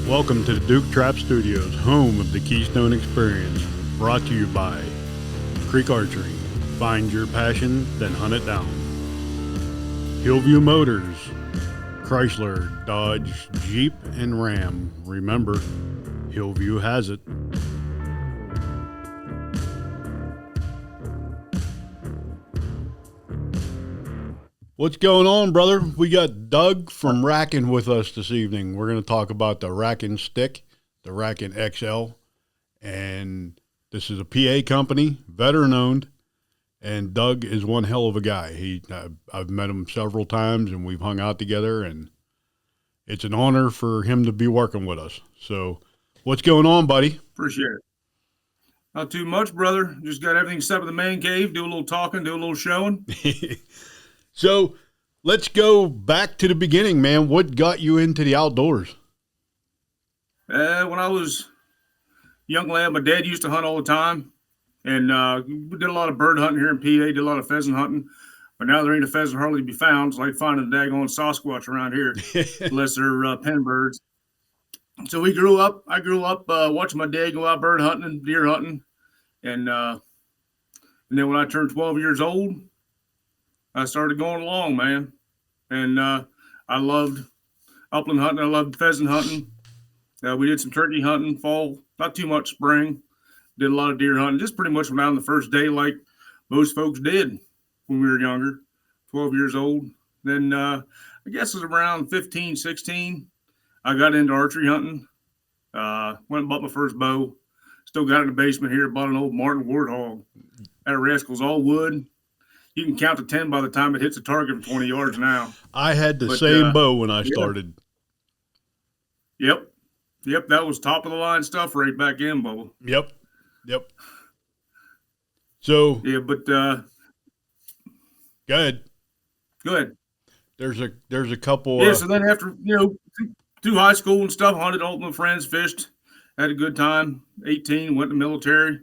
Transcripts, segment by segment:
Welcome to the Duke Trap Studios, home of the Keystone Experience, brought to you by Creek Archery. Find your passion, then hunt it down. Hillview Motors, Chrysler, Dodge, Jeep, and Ram. Remember, Hillview has it. What's going on, brother? We got Doug from Rackin with us this evening. We're going to talk about the Rackin stick, the Rackin XL, and this is a PA company, veteran-owned, and Doug is one hell of a guy. I've met him several times, and we've hung out together, and it's an honor for him to be working with us. So what's going on, buddy? Appreciate it. Not too much, brother. Just got everything set up in the man cave, do a little talking, do a little showing. So let's go back to the beginning, man. What got you into the outdoors? When I was a young lad, my dad used to hunt all the time. And we did a lot of bird hunting here in PA, did a lot of pheasant hunting. But now there ain't a pheasant hardly to be found. It's like finding a daggone Sasquatch around here, unless they're pen birds. So I grew up watching my dad go out bird hunting and deer hunting. And then when I turned 12 years old, I started going along, man. And I loved upland hunting. I loved pheasant hunting. We did some turkey hunting fall, not too much spring. Did a lot of deer hunting. Just pretty much went out on the first day like most folks did when we were younger, 12 years old. Then I guess it was around 15, 16. I got into archery hunting. Went and bought my first bow. Still got it in the basement here. Bought an old Martin Warthog. That rascal's all wood. You can count to 10 by the time it hits a target from 20 yards now. I had the same bow when I started. Yep. That was top of the line stuff right back in, Bubba. Yep. So yeah, but go ahead. There's a couple. Yeah. So then after through high school and stuff, hunted all my friends, fished, had a good time. 18, went to the military,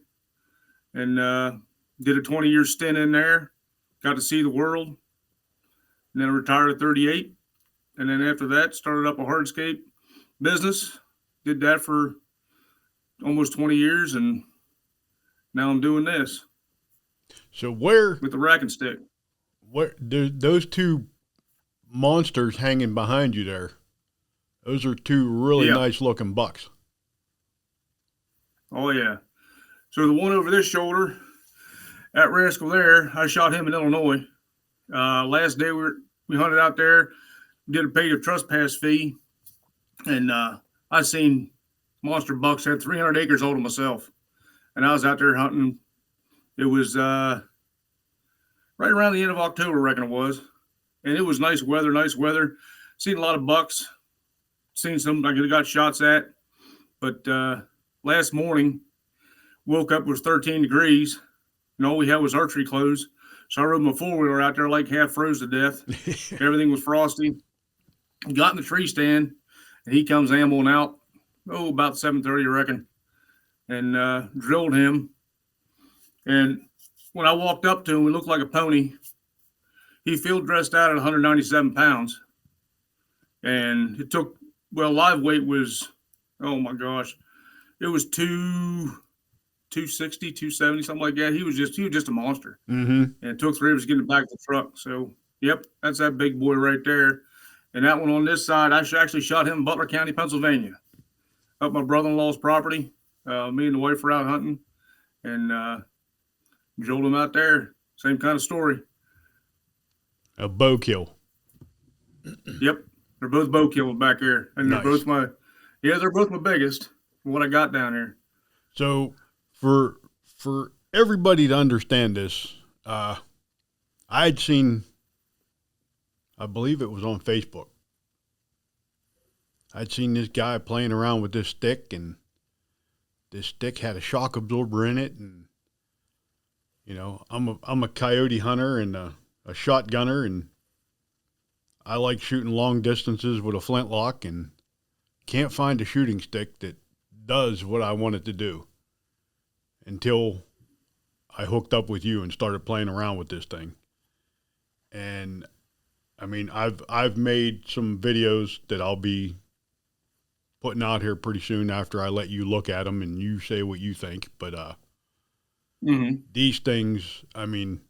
and did a 20-year stint in there. Got to see the world, and then I retired at 38. And then after that, started up a hardscape business. Did that for almost 20 years, and now I'm doing this. So where with the Rackin stick? Where those two monsters hanging behind you there? Those are two really nice looking bucks. Oh yeah. So the one over this shoulder. That rascal there, I shot him in Illinois. Last day we hunted out there, did a pay of trespass fee, and I seen monster bucks. Had 300 acres all to myself, and I was out there hunting. It was right around the end of October, I reckon it was, and it was nice weather. Seen a lot of bucks. Seen some I got shots at, but last morning woke up, it was 13 degrees. And all we had was archery clothes. So I rode my four-wheeler out there like half froze to death. Everything was frosty. Got in the tree stand, and he comes ambling out, about 7:30, I reckon, and drilled him. And when I walked up to him, he looked like a pony. He field dressed out at 197 pounds. And it took, live weight was, oh my gosh, it was 260, 270, something like that. He was just a monster. Mm-hmm. And it took 3 of us getting back to the truck. So, yep, that's that big boy right there. And that one on this side, I actually shot him in Butler County, Pennsylvania, up my brother-in-law's property. Me and the wife were out hunting, and drilled him out there. Same kind of story. A bow kill. Yep, they're both bow kills back there, and nice. They're both my biggest. From what I got down here. So. For everybody to understand this, I'd seen, I believe it was on Facebook, I'd seen this guy playing around with this stick, and this stick had a shock absorber in it, and I'm a coyote hunter and a shotgunner, and I like shooting long distances with a flintlock, and can't find a shooting stick that does what I want it to do. Until I hooked up with you and started playing around with this thing. And I mean, I've made some videos that I'll be putting out here pretty soon after I let you look at them and you say what you think. But these things, I mean,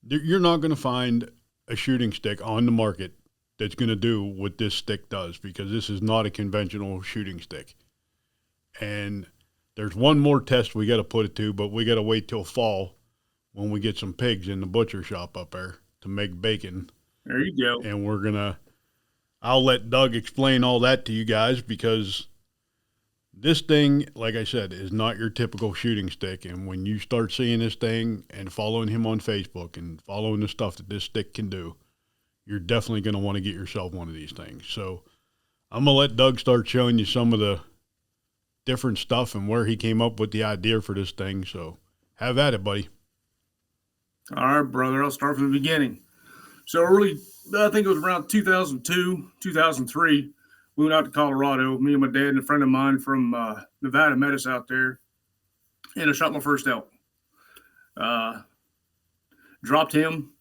you're not going to find a shooting stick on the market that's going to do what this stick does, because this is not a conventional shooting stick. And there's one more test we got to put it to, but we got to wait till fall when we get some pigs in the butcher shop up there to make bacon. There you go. And I'll let Doug explain all that to you guys, because this thing, like I said, is not your typical shooting stick. And when you start seeing this thing and following him on Facebook and following the stuff that this stick can do, you're definitely going to want to get yourself one of these things. So I'm going to let Doug start showing you some of the different stuff and where he came up with the idea for this thing. So have at it, buddy. All right, brother. I'll start from the beginning. So early, I think it was around 2002, 2003, we went out to Colorado. Me and my dad and a friend of mine from Nevada met us out there, and I shot my first elk. Dropped him,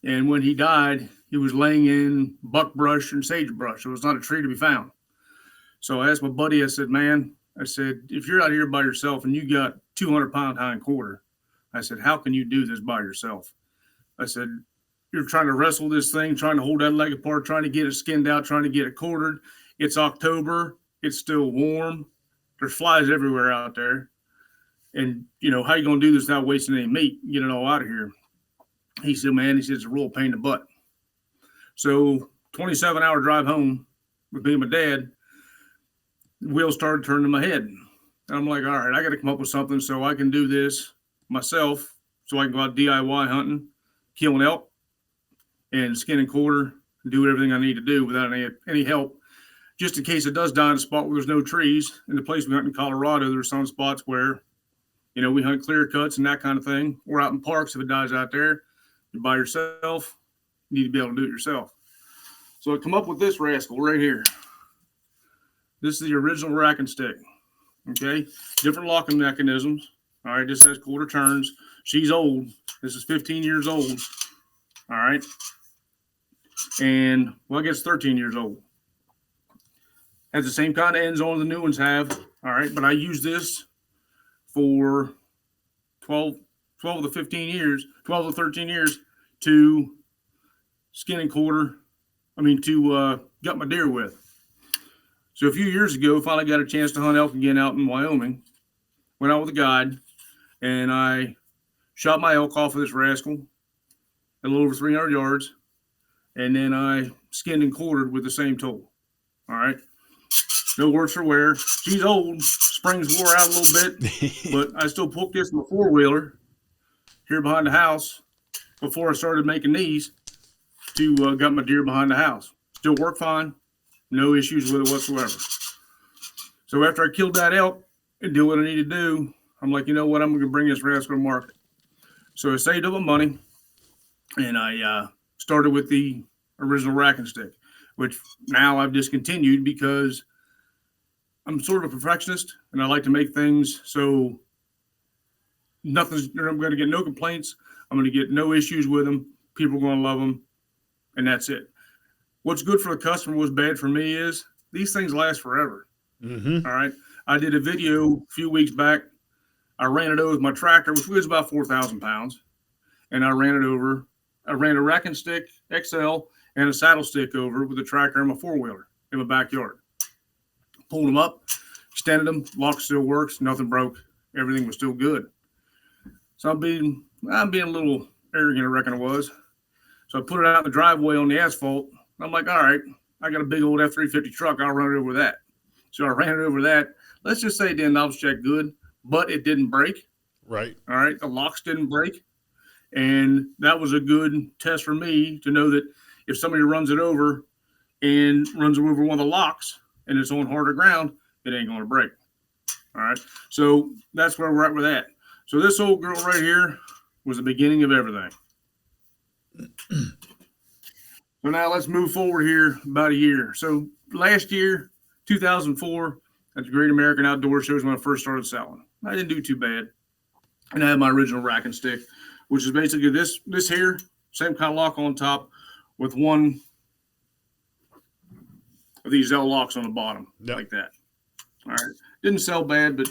and when he died, he was laying in buckbrush and sagebrush. So it was not a tree to be found. So I asked my buddy, I said, man, if you're out here by yourself and you got 200-pound hind quarter, I said, how can you do this by yourself? I said, you're trying to wrestle this thing, trying to hold that leg apart, trying to get it skinned out, trying to get it quartered. It's October. It's still warm. There's flies everywhere out there. And, how you going to do this without wasting any meat? Get it all out of here. He said, it's a real pain in the butt. So 27-hour drive home with me and my dad, the wheels started turning in my head. And I'm like, all right, I got to come up with something so I can do this myself, so I can go out DIY hunting, kill an elk, and skin and quarter, and do everything I need to do without any help, just in case it does die in a spot where there's no trees. In the place we hunt in Colorado, there's some spots where, we hunt clear cuts and that kind of thing. We're out in parks. If it dies out there, you're by yourself, you need to be able to do it yourself. So I come up with this rascal right here. This is the original Rackin stick. Okay, different locking mechanisms. All right, this has quarter turns. She's old. This is 15 years old. All right. And, I guess 13 years old. Has the same kind of ends on the new ones have. All right. But I use this for 12 to 13 years to skin and quarter. To gut my deer with. So a few years ago, finally got a chance to hunt elk again out in Wyoming. Went out with a guide, and I shot my elk off of this rascal a little over 300 yards, and then I skinned and quartered with the same tool. All right. No worse for wear. She's old. Springs wore out a little bit, but I still put this in the four-wheeler here behind the house before I started making these to gut my deer behind the house. Still work fine. No issues with it whatsoever. So after I killed that elk and did what I need to do, I'm like, you know what? I'm going to bring this rascal to market. So I saved up my money, and I started with the original Rackin stick, which now I've discontinued because I'm sort of a perfectionist, and I like to make things so I'm going to get no complaints. I'm going to get no issues with them. People are going to love them, and that's it. What's good for the customer, what's bad for me is these things last forever. Mm-hmm. All right. I did a video a few weeks back. I ran it over with my tractor, which was about 4,000 pounds. And I ran a Rackin stick XL and a saddle stick over with a tractor and my four-wheeler in my backyard. Pulled them up, extended them, lock still works, nothing broke. Everything was still good. So I'm being a little arrogant, I reckon I was. So I put it out in the driveway on the asphalt. I'm like, all right, I got a big old F-350 truck. I'll run it over that. So I ran it over that. Let's just say it didn't knobs check good, but it didn't break. Right. All right. The locks didn't break. And that was a good test for me to know that if somebody runs it over and runs over one of the locks and it's on harder ground, it ain't going to break. All right. So that's where we're at with that. So this old girl right here was the beginning of everything. So now let's move forward here about a year. So last year, 2004, at the Great American Outdoor Shows when I first started selling. I didn't do too bad. And I had my original Rackin stick, which is basically this here, same kind of lock on top with one with these L locks on the bottom, Yep. like that. All right. Didn't sell bad, but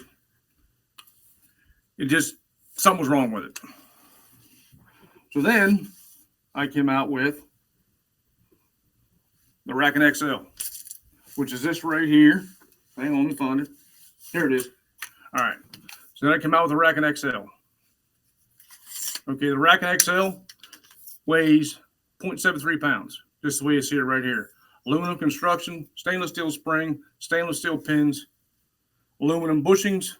it just, something was wrong with it. So then I came out with the Rackin XL, which is this right here. Hang on, let me find it. Here it is. All right. So then I came out with the Rackin XL. Okay, the Rackin XL weighs 0.73 pounds, just the way you see it right here. Aluminum construction, stainless steel spring, stainless steel pins, aluminum bushings,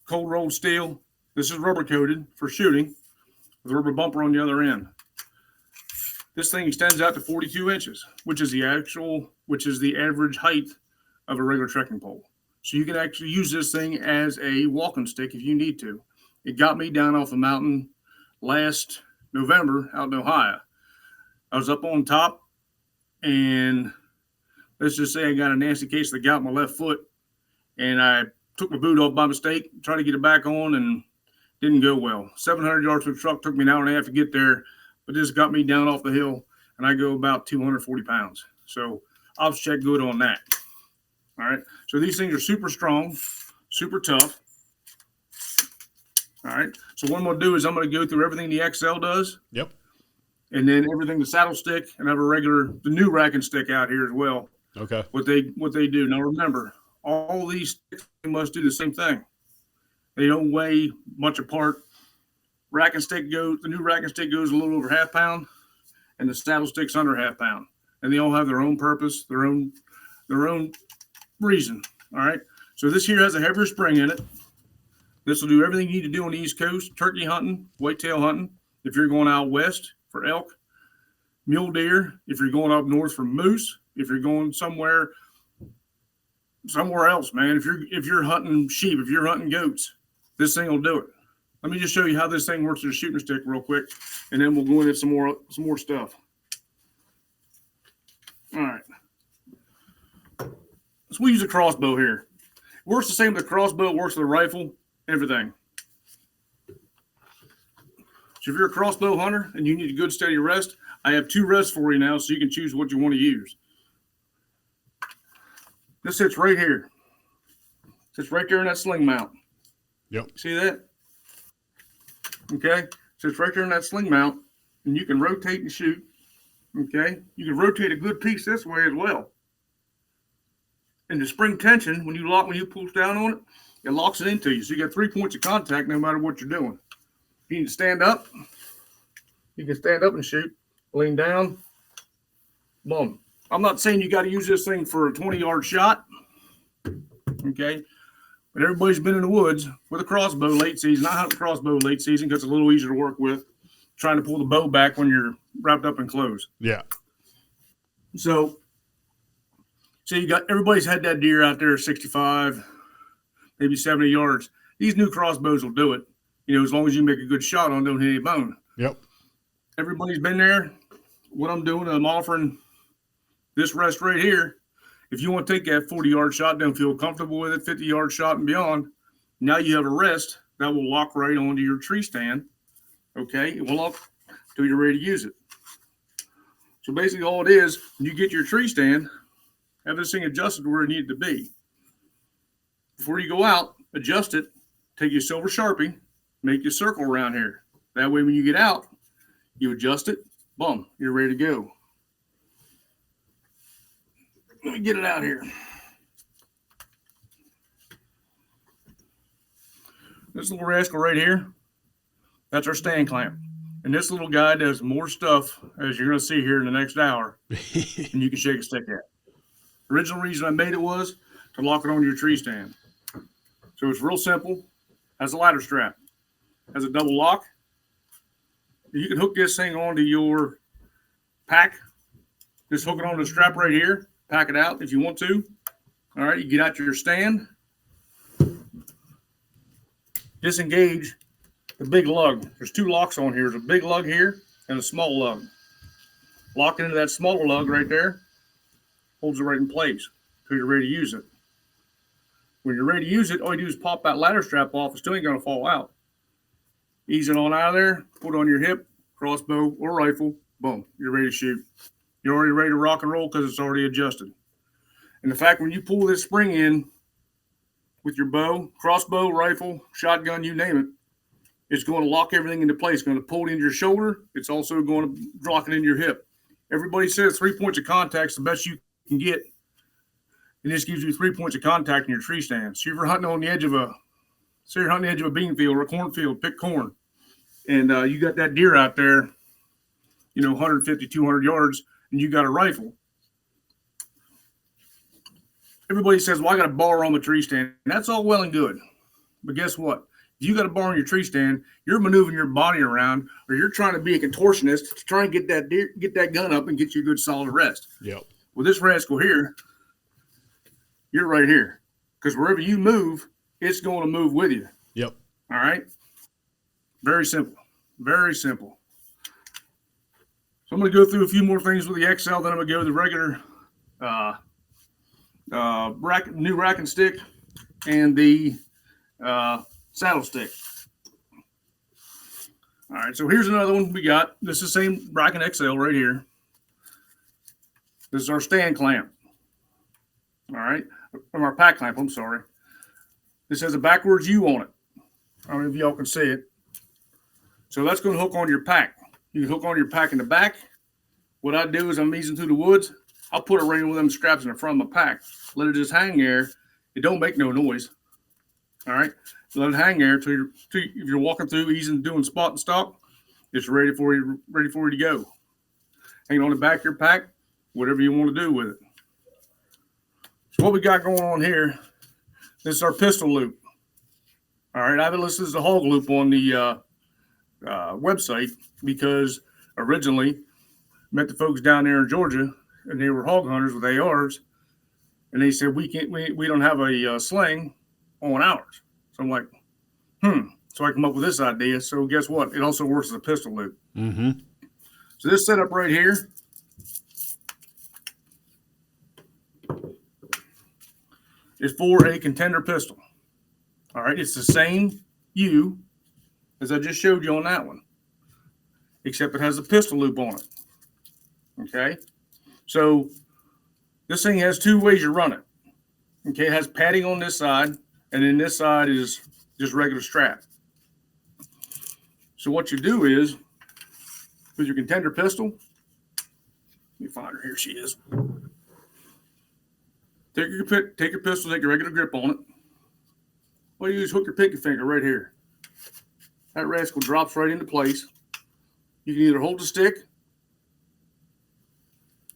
cold rolled steel. This is rubber coated for shooting with a rubber bumper on the other end. This thing extends out to 42 inches, which is the average height of a regular trekking pole. So you can actually use this thing as a walking stick if you need to. It got me down off the mountain last November out in Ohio. I was up on top, and let's just say I got a nasty case of the gout in my left foot, and I took my boot off by mistake, tried to get it back on, and didn't go well. 700 yards to the truck, took me an hour and a half to get there, but this got me down off the hill, and I go about 240 pounds. So I'll check good on that. All right. So these things are super strong, super tough. All right. So what I'm going to do is I'm going to go through everything the XL does. Yep. And then everything the saddle stick, and I have the new Rackin stick out here as well. Okay. What they do. Now remember, all these sticks must do the same thing. They don't weigh much apart. The new Rackin stick goes a little over half pound, and the saddle stick's under half pound. And they all have their own purpose, their own reason. All right. So this here has a heavier spring in it. This will do everything you need to do on the East Coast: turkey hunting, whitetail hunting. If you're going out west for elk, mule deer. If you're going up north for moose. If you're going somewhere else, man. If you're hunting sheep, if you're hunting goats, this thing will do it. Let me just show you how this thing works with a shooting stick real quick, and then we'll go into some more stuff. All right. So we use a crossbow here. It works the same with the crossbow. It works with a rifle, everything. So if you're a crossbow hunter and you need a good steady rest, I have 2 rests for you now, so you can choose what you want to use. This sits right here. Sits right there in that sling mount. Yep. See that? Okay. Sits right there in that sling mount, and you can rotate and shoot. Okay. You can rotate a good piece this way as well. And the spring tension, when you pull down on it, it locks it into you. So you got 3 points of contact no matter what you're doing. If you need to stand up, you can stand up and shoot. Lean down. Boom. I'm not saying you got to use this thing for a 20-yard shot. Okay. But everybody's been in the woods with a crossbow late season. I hunt a crossbow late season because it's a little easier to work with, trying to pull the bow back when you're wrapped up in clothes. Yeah. So everybody's had that deer out there 65, maybe 70 yards. These new crossbows will do it. As long as you make a good shot on, don't hit any bone. Yep. Everybody's been there. What I'm doing, I'm offering this rest right here. If you want to take that 40-yard shot, don't feel comfortable with it, 50-yard shot and beyond, now you have a rest that will lock right onto your tree stand. Okay? It will lock until you're ready to use it. So basically all it is, when you get your tree stand, have this thing adjusted where it needed to be. Before you go out, adjust it, take your silver Sharpie, make your circle around here. That way when you get out, you adjust it, boom, you're ready to go. Let me get it out here. This little rascal right here, that's our stand clamp. And this little guy does more stuff, as you're going to see here in the next hour, than you can shake a stick at. The original reason I made it was to lock it on your tree stand. So it's real simple. Has a ladder strap. Has a double lock. You can hook this thing onto your pack. Just hook it onto the strap right here. Pack it out if you want to. All right, you get out your stand. Disengage the big lug. There's 2 locks on here. There's a big lug here and a small lug. Lock it into that smaller lug right there. Holds it right in place until you're ready to use it. When you're ready to use it, all you do is pop that ladder strap off. It still ain't going to fall out. Ease it on out of there. Put it on your hip, crossbow or rifle. Boom, you're ready to shoot. You're already ready to rock and roll because it's already adjusted. And the fact when you pull this spring in with your bow, crossbow, rifle, shotgun, you name it, it's going to lock everything into place. It's going to pull it into your shoulder. It's also going to lock it into your hip. Everybody says 3 points of contact is the best you can get. And this gives you 3 points of contact in your tree stand. So if you're hunting on the edge of a bean field or a cornfield, pick corn, and you got that deer out there, 150, 200 yards, and you got a rifle. Everybody says, well, I got a bar on the tree stand. And that's all well and good. But guess what? If you got a bar on your tree stand, you're maneuvering your body around, or you're trying to be a contortionist to try and get that gun up and get you a good solid rest. Yep. With this rascal here, you're right here. Because wherever you move, it's going to move with you. Yep. All right? Very simple. Very simple. So I'm going to go through a few more things with the XL, then I'm going to go to the regular new Rackin stick and the saddle stick. All right, so here's another one we got. This is the same Rackin XL right here. This is our stand clamp. All right, from our pack clamp, I'm sorry. This has a backwards U on it. I don't know if y'all can see it. So that's going to hook on your pack. You can hook on your pack in the back. What I do is I'm easing through the woods. I'll put it right in with them straps in the front of my pack. Let it just hang there. It don't make no noise. All right. Let it hang there till if you're walking through, easing, doing spot and stop, it's ready for you to go. Hang on the back of your pack, whatever you want to do with it. So what we got going on here, this is our pistol loop. All right. I've listed as a hog loop on the website because originally met the folks down there in Georgia, and they were hog hunters with ARs, and they said we don't have a sling on ours. So I'm like, So I come up with this idea. So guess what? It also works as a pistol loop. Mm-hmm. So this setup right here is for a contender pistol. All right, it's the same U as I just showed you on that one, except it has a pistol loop on it. Okay, so this thing has two ways you run it. Okay, it has padding on this side, and then this side is just regular strap. So what you do is, with your contender pistol, let me find her. Here she is. Take your pistol, take a regular grip on it. What you do is hook your pinky finger right here. That rascal drops right into place. You can either hold the stick,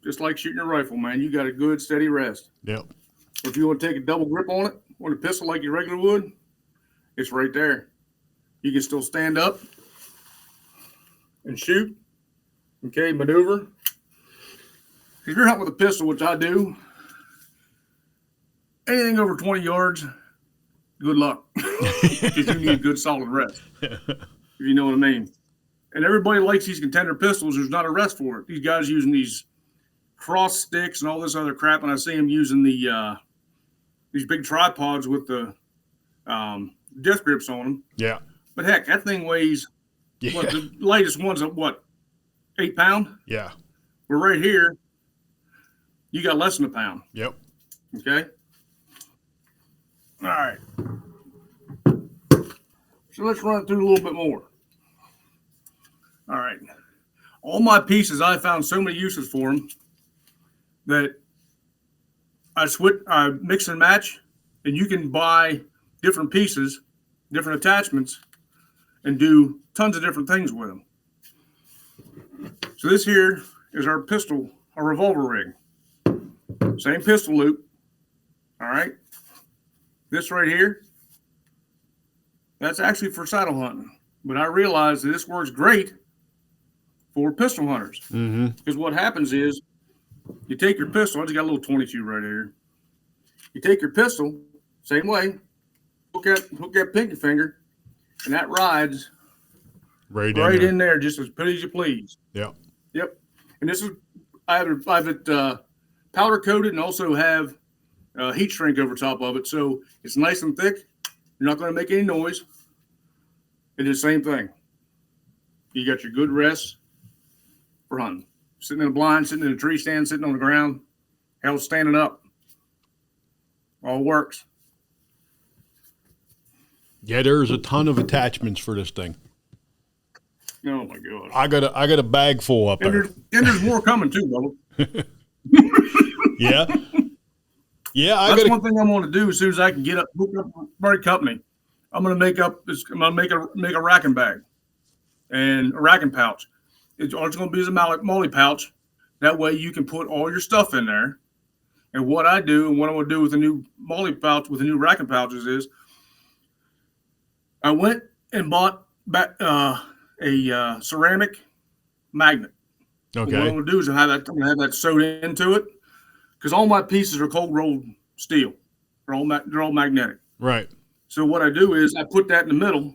just like shooting a rifle, man. You got a good steady rest. Yep. Or if you want to take a double grip on it, on a pistol like you regular would, it's right there. You can still stand up and shoot. Okay, maneuver. If you're hunting with a pistol, which I do, anything over 20 yards, good luck. Because you need a good solid rest. If you know what I mean. And everybody likes these contender pistols. There's not a rest for it. These guys using these cross sticks and all this other crap, and I see them using these big tripods with the death grips on them. Yeah. But heck, that thing weighs, the latest one's at 8 pounds? Yeah. We're right here. You got less than a pound. Yep. Okay. All right. So let's run it through a little bit more. All right. All my pieces, I found so many uses for them that I mix and match, and you can buy different pieces, different attachments, and do tons of different things with them. So this here is our revolver rig. Same pistol loop. All right. This right here, that's actually for saddle hunting. But I realized that this works great for pistol hunters. Mm-hmm. Because what happens is you take your pistol. I just got a little 22 right here. You take your pistol, same way, hook that pinky finger, and that rides right in there just as pretty as you please. Yep. Yep. And this is, I have it powder coated and also have heat shrink over top of it. So it's nice and thick. You're not going to make any noise. It is the same thing. You got your good rest for hunting. Sitting in a blind, sitting in a tree stand, sitting on the ground, hell, standing up. All works. Yeah, there's a ton of attachments for this thing. Oh my god! I got a bag full up there. And there's more coming too, brother. Yeah, yeah. That's one thing I'm going to do as soon as I can get hook up with the right company. I'm going to make a racking bag and a racking pouch. All it's going to be is a molly pouch. That way you can put all your stuff in there. And what I do and what I'm going to do with the new molly pouch, with the new racking pouches is I went and bought a ceramic magnet. Okay. What I'm going to do is I'm going to have that sewed into it because all my pieces are cold rolled steel. They're all magnetic. Right. So what I do is I put that in the middle,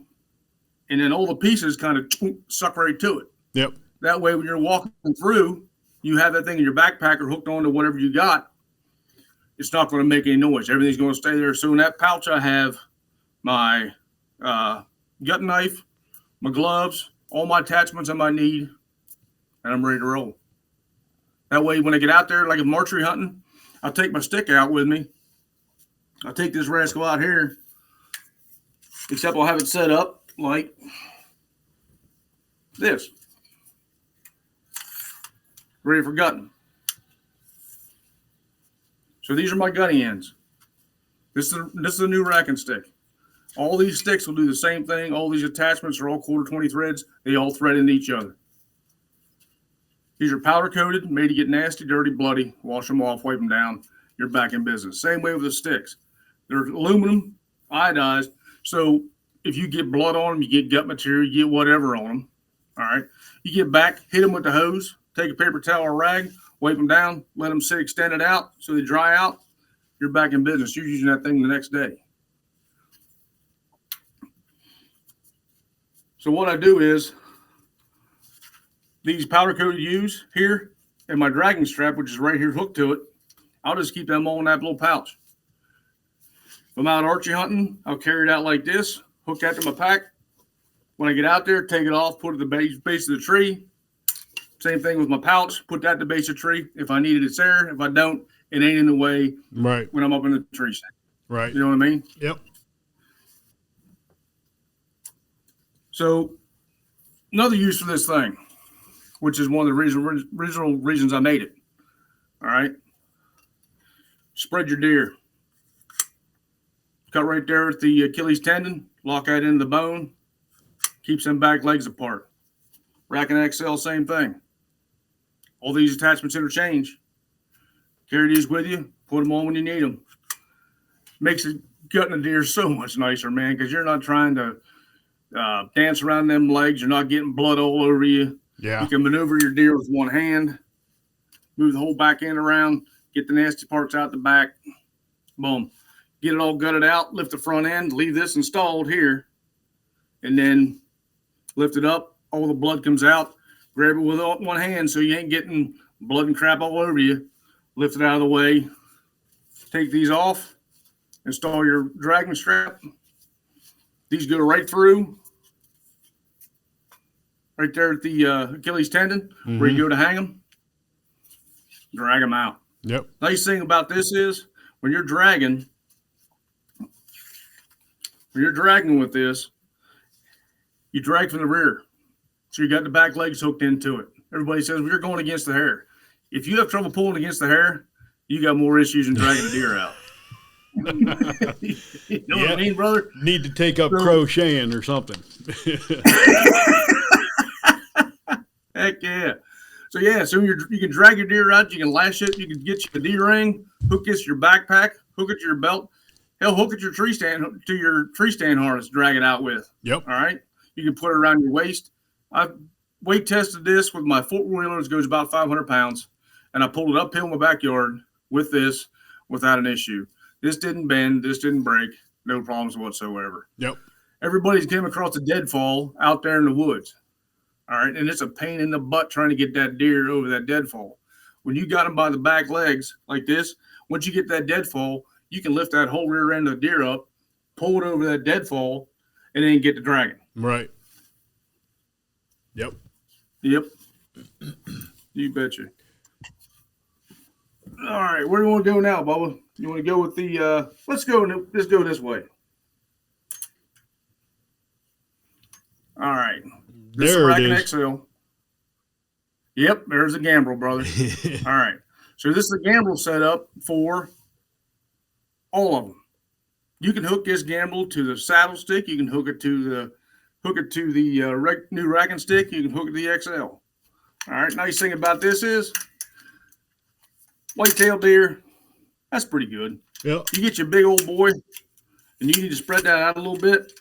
and then all the pieces kind of suck right to it. Yep. That way, when you're walking through, you have that thing in your backpack or hooked onto whatever you got. It's not going to make any noise. Everything's going to stay there. So in that pouch, I have my gut knife, my gloves, all my attachments I might need, and I'm ready to roll. That way, when I get out there, like I'm archery hunting, I'll take my stick out with me. I'll take this rascal out here, except I'll have it set up like this. Ready for gutting. So these are my gutting ends. This is a new racking stick. All these sticks will do the same thing. All these attachments are all 1/4-20 threads. They all thread into each other. These are powder coated, made to get nasty, dirty, bloody. Wash them off, wipe them down. You're back in business. Same way with the sticks. They're aluminum, iodized. So if you get blood on them, you get gut material, you get whatever on them. All right. You get back, hit them with the hose, take a paper towel or rag, wipe them down, let them sit extended out so they dry out. You're back in business. You're using that thing the next day. So what I do is these powder coated U's here and my dragging strap, which is right here hooked to it, I'll just keep them all in that little pouch. If I'm out archery hunting, I'll carry it out like this, hook that to my pack. When I get out there, take it off, put it at the base of the tree. Same thing with my pouch, put that at the base of the tree. If I need it, it's there. If I don't, it ain't in the way when I'm up in the tree stand. Right. You know what I mean? Yep. So another use for this thing, which is one of the original reasons I made it. All right. Spread your deer. Cut right there at the Achilles tendon. Lock that into the bone. Keeps them back legs apart. Rackin XL, same thing. All these attachments interchange. Carry these with you. Put them on when you need them. Makes it gutting a deer so much nicer, man, because you're not trying to dance around them legs. You're not getting blood all over you. Yeah. You can maneuver your deer with one hand. Move the whole back end around. Get the nasty parts out the back. Boom. Get it all gutted out. Lift the front end. Leave this installed here. And then lift it up. All the blood comes out. Grab it with one hand so you ain't getting blood and crap all over you. Lift it out of the way. Take these off. Install your dragging strap. These go right through. Right there at the Achilles tendon, where you go to hang them. Drag them out. Yep. Nice thing about this is when you're dragging with this, you drag from the rear. So you got the back legs hooked into it. Everybody says, well, you're going against the hair. If you have trouble pulling against the hair, you got more issues than dragging the deer out. You know what I mean, brother? Need to take up crocheting or something. Heck yeah. So yeah, so you can drag your deer out, you can lash it, you can get you a deer ring, hook this to your backpack, hook it to your belt. Hell, hook it to your tree stand harness, drag it out with. Yep. All right. You can put it around your waist. I weight tested this with my 4-wheeler. It goes about 500 pounds. And I pulled it uphill in my backyard with this without an issue. This didn't bend. This didn't break. No problems whatsoever. Yep. Everybody's came across a deadfall out there in the woods. All right. And it's a pain in the butt trying to get that deer over that deadfall. When you got them by the back legs like this, once you get that deadfall, you can lift that whole rear end of the deer up, pull it over that deadfall, and then get to dragging. Right. Yep. Yep. You betcha. All right, where do you want to go now, Bubba? You want to go with the? Let's go this way. All right, this is a There it Rackin is. XL. Yep, there's a gambrel, brother. All right, so this is a gambrel setup for all of them. You can hook this gambrel to the saddle stick. You can hook it to the new Rackin stick. You can hook it to the XL. All right, nice thing about this is white-tailed deer. That's pretty good. Yep. You get your big old boy, and you need to spread that out a little bit.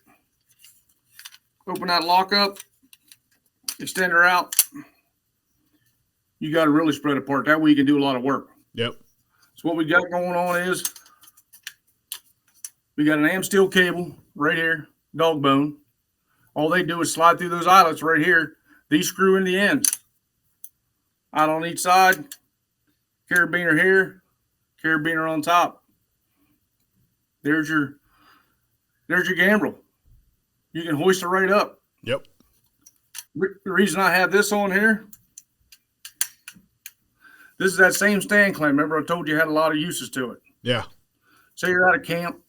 Open that lock up, extend her out. You got to really spread apart. That way you can do a lot of work. Yep. So what we got going on is we got an am steel cable right here, dog bone. All they do is slide through those eyelets right here. These screw in the ends. Out on each side, carabiner here, carabiner on top. There's your gambrel. You can hoist it right up. Yep. The reason I have this on here, this is that same stand clamp. Remember I told you had a lot of uses to it. Yeah. Say you're at a camp,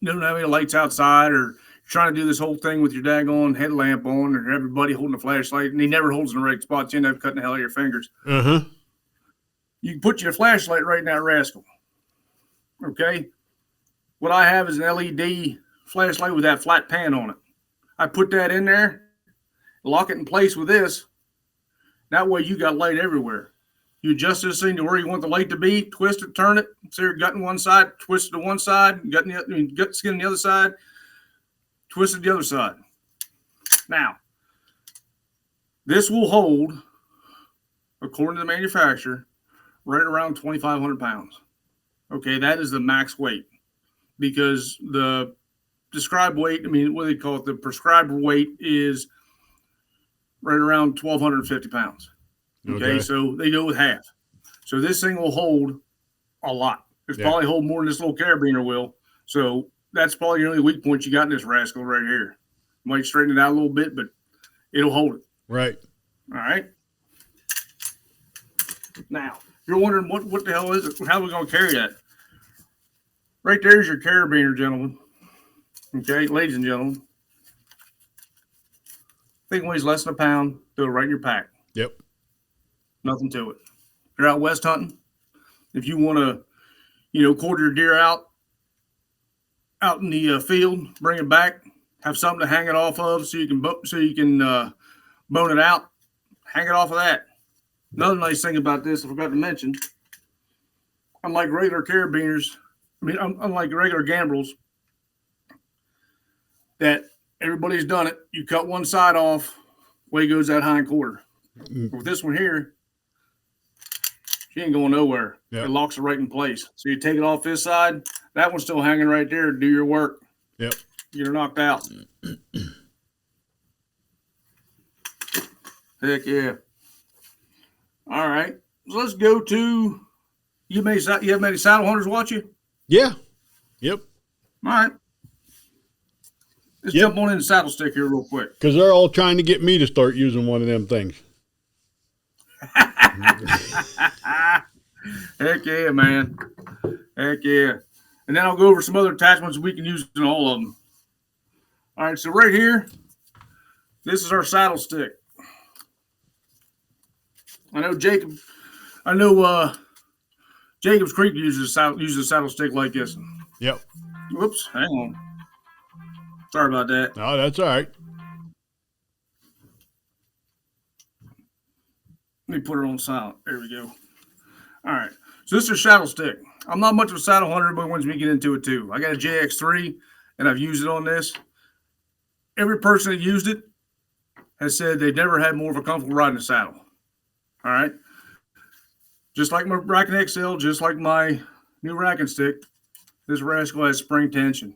you don't have any lights outside, or you're trying to do this whole thing with your daggone headlamp on, or everybody holding a flashlight, and he never holds in the right spot. You end up cutting the hell out of your fingers. Uh-huh. You can put your flashlight right in that rascal. Okay? What I have is an LED flashlight with that flat pan on it. I put that in there, lock it in place with this. That way you got light everywhere. You adjust this thing to where you want the light to be, twist it, turn it. So you're gutting one side, twist it to one side, gut skin the other side, twist it the other side. Now, this will hold, according to the manufacturer, right around 2,500 pounds. Okay, that is the max weight, because the described weight, what do they call it? The prescribed weight is right around 1,250 pounds. Okay, so they go with half. So this thing will hold a lot. It's probably hold more than this little carabiner will. So that's probably the only weak point you got in this rascal right here. Might straighten it out a little bit, but it'll hold it. Right. All right. Now, if you're wondering what the hell is it, how are we going to carry that? Right there's your carabiner, gentlemen. Okay, ladies and gentlemen. Thing weighs less than a pound. Throw it right in your pack. Yep. Nothing to it. If you're out west hunting, if you want to, quarter your deer out in the field, bring it back, have something to hang it off of, so you can bone it out. Hang it off of that. Another nice thing about this, I forgot to mention, unlike regular carabiners, unlike regular gambrels, that everybody's done it. You cut one side off, way goes that hind quarter. With this one here, she ain't going nowhere. Yep. It locks it right in place. So you take it off this side, that one's still hanging right there to do your work. Yep. Get her knocked out. Heck yeah. All right. So let's go to, you have many saddle hunters watch you? Yeah. Yep. All right. Let's jump on in the saddle stick here real quick. Because they're all trying to get me to start using one of them things. Heck yeah, man. Heck yeah. And then I'll go over some other attachments we can use in all of them. All right, so right here, this is our saddle stick. I know Jacob's Creek uses a saddle stick like this. Yep. Whoops, hang on. Sorry about that. Oh, that's all right. Let me put her on silent. There we go. All right. So this is a saddle stick. I'm not much of a saddle hunter, but once we get into it too. I got a JX3, and I've used it on this. Every person that used it has said they've never had more of a comfortable ride in a saddle. All right. Just like my Rackin XL, just like my new Rackin stick, this rascal has spring tension.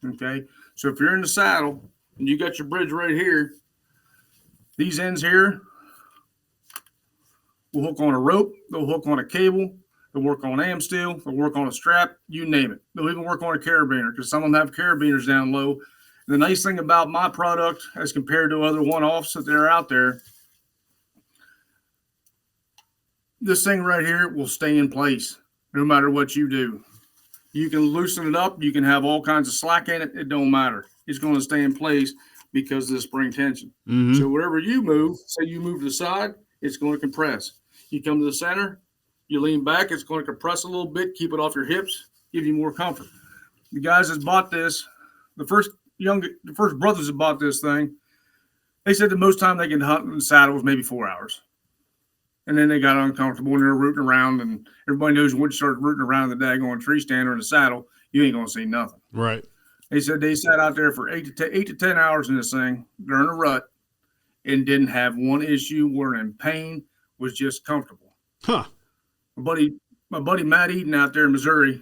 Okay. So if you're in the saddle and you got your bridge right here, these ends here will hook on a rope, they'll hook on a cable, they'll work on am steel, they'll work on a strap, you name it. They'll even work on a carabiner, because some of them have carabiners down low. And the nice thing about my product as compared to other one-offs that are out there, this thing right here will stay in place no matter what you do. You can loosen it up. You can have all kinds of slack in it. It don't matter. It's going to stay in place because of the spring tension. Mm-hmm. So wherever you move, say you move to the side, it's going to compress. You come to the center, you lean back, it's going to compress a little bit, keep it off your hips, give you more comfort. The guys that bought this, the first brothers that bought this thing, they said the most time they can hunt in the saddle was maybe 4 hours. And then they got uncomfortable and they were rooting around, and everybody knows when you start rooting around in the daggone tree stand or in the saddle, you ain't going to see nothing. Right. They said they sat out there for 8 to 10 hours in this thing during a rut and didn't have one issue, weren't in pain, was just comfortable. Huh. My buddy Matt Eden out there in Missouri,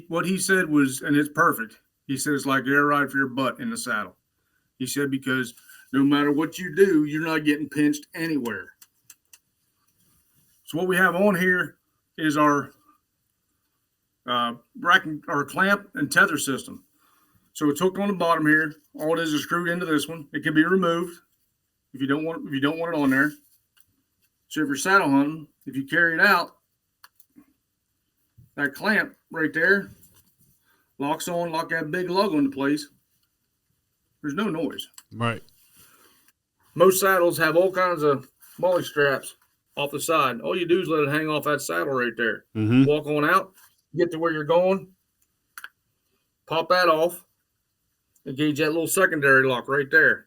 what he said was, and it's perfect, he said it's like air ride for your butt in the saddle. He said because no matter what you do, you're not getting pinched anywhere. So what we have on here is our our clamp and tether system. So it's hooked on the bottom here. All it is screwed into this one. It can be removed if you don't want it on there. So if you're saddle hunting, if you carry it out, that clamp right there locks on, lock that big lug into place. There's no noise. Right. Most saddles have all kinds of molly straps off the side. All you do is let it hang off that saddle right there. Mm-hmm. Walk on out, get to where you're going, pop that off, engage that little secondary lock right there.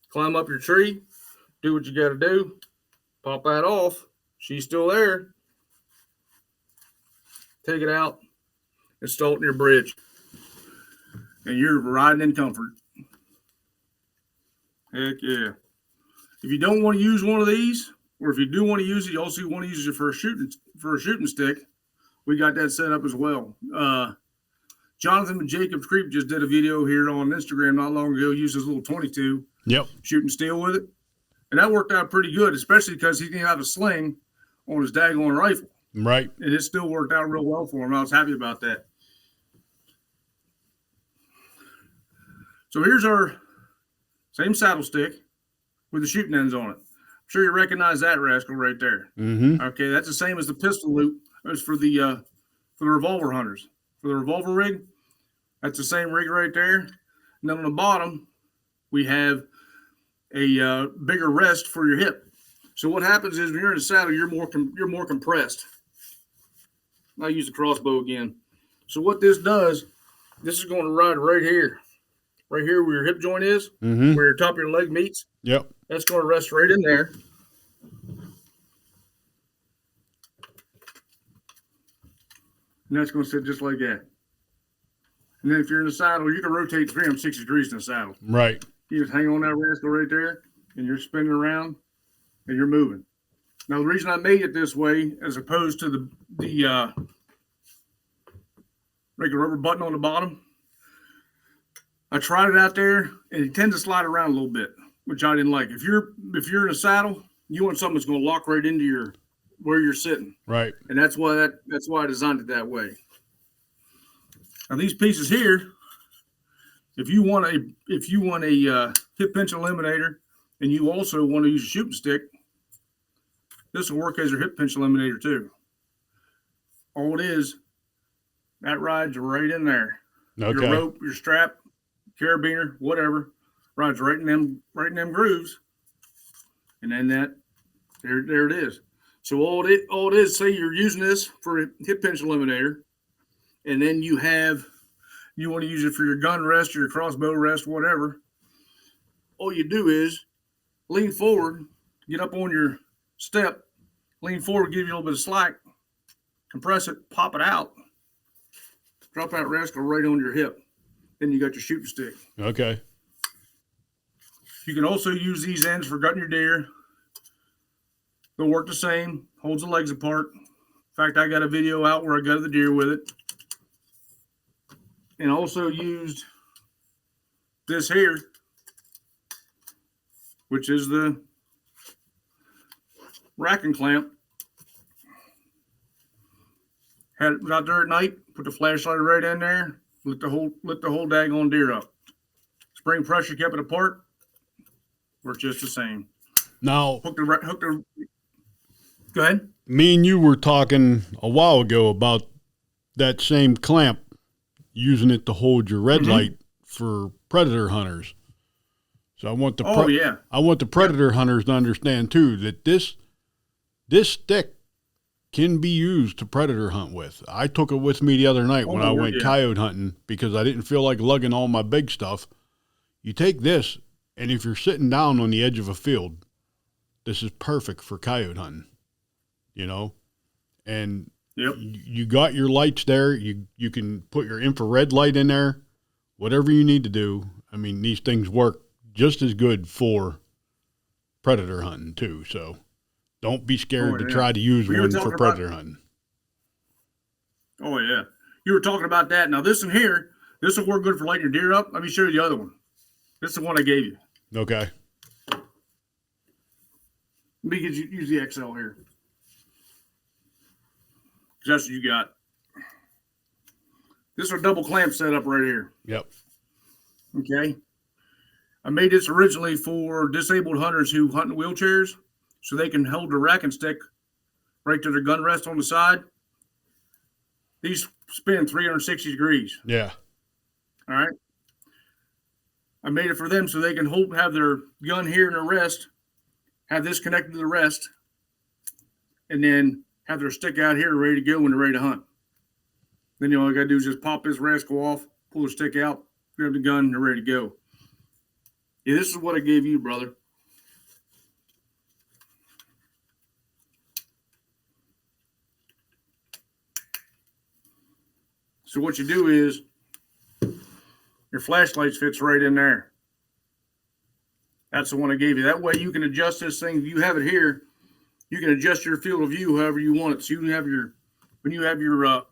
Climb up your tree, do what you got to do, pop that off. She's still there. Take it out, install it in your bridge, and you're riding in comfort. Heck yeah. If you don't want to use one of these, or if you do want to use it, you also want to use it for a shooting stick, we got that set up as well. Jonathan and Jacob's Creek just did a video here on Instagram not long ago, used his little 22 shooting steel with it. And that worked out pretty good, especially because he didn't have a sling on his daggone rifle. Right. And it still worked out real well for him. I was happy about that. So here's our same saddle stick with the shooting ends on it. I'm sure you recognize that rascal right there. Mm-hmm. Okay, that's the same as the pistol loop as for the revolver hunters. For the revolver rig, that's the same rig right there. And then on the bottom, we have a bigger rest for your hip. So what happens is when you're in the saddle, you're more compressed. I'll use the crossbow again. So what this does, this is going to ride right here where your hip joint is, Mm-hmm. where your top of your leg meets. Yep. That's going to rest right in there. And that's going to sit just like that. And then if you're in the saddle, you can rotate 360 degrees in the saddle. Right. You just hang on that rascal right there, and you're spinning around, and you're moving. Now, the reason I made it this way, as opposed to the regular rubber button on the bottom, I tried it out there, and it tends to slide around a little bit, which I didn't like. If you're in a saddle, you want something that's going to lock right into where you're sitting. Right. And that's why I designed it that way. Now these pieces here, if you want a hip pinch eliminator, and you also want to use a shooting stick, this will work as your hip pinch eliminator too. All it is, that rides right in there. Okay. Your rope, your strap, carabiner, whatever, rides right in them grooves. And then there it is. So all it is, say you're using this for a hip pinch eliminator, and then you want to use it for your gun rest or your crossbow rest, whatever. All you do is lean forward, get up on your step, lean forward, give you a little bit of slack, compress it, pop it out, drop that rascal right on your hip. Then you got your shooting stick. Okay. You can also use these ends for gutting your deer. They'll work the same, holds the legs apart. In fact, I got a video out where I gutted the deer with it. And also used this here, which is the Rackin clamp. Had it out there at night, put the flashlight right in there, lit the whole daggone deer up. Spring pressure kept it apart. Works just the same. Now, Hooked the Go ahead. Me and you were talking a while ago about that same clamp, using it to hold your red light for predator hunters. So I want the predator hunters to understand too that this stick can be used to predator hunt with. I took it with me the other night when I went coyote hunting because I didn't feel like lugging all my big stuff. You take this, and if you're sitting down on the edge of a field, this is perfect for coyote hunting, you know? And you got your lights there. You can put your infrared light in there, whatever you need to do. I mean, these things work just as good for predator hunting too, so don't be scared to try to use one for predator hunting. Oh, yeah. You were talking about that. Now, this one here, this will work good for lighting your deer up. Let me show you the other one. This is the one I gave you. Okay. Let me use the XL here. That's what you got. This is a double clamp setup right here. Yep. Okay. I made this originally for disabled hunters who hunt in wheelchairs so they can hold the Rackin stick right to their gun rest on the side. These spin 360 degrees. Yeah. All right. I made it for them so they can have their gun here in their rest, have this connected to the rest, and then have their stick out here ready to go when they're ready to hunt. Then all I got to do is just pop this rascal off, pull the stick out, grab the gun, and they're ready to go. Yeah, this is what I gave you, brother. So what you do is your flashlight fits right in there. That's the one I gave you. That way you can adjust this thing. If you have it here, you can adjust your field of view however you want it. So you can have when you have your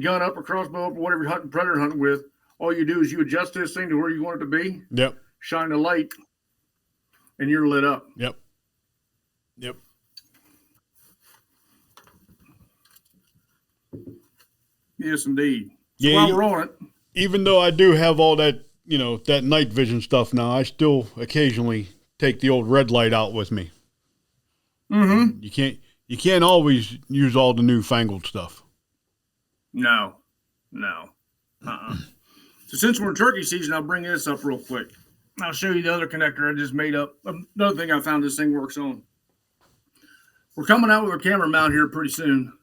gun up or crossbow up or whatever you're hunting, predator hunting with, all you do is you adjust this thing to where you want it to be. Yep. Shine the light, and you're lit up. Yep. Yep. Yes, indeed. So while we're on it, even though I do have all that, that night vision stuff now, I still occasionally take the old red light out with me. Mm-hmm. You can't always use all the newfangled stuff. No. So since we're in turkey season, I'll bring this up real quick. I'll show you the other connector I just made up. Another thing I found this thing works on. We're coming out with our camera mount here pretty soon.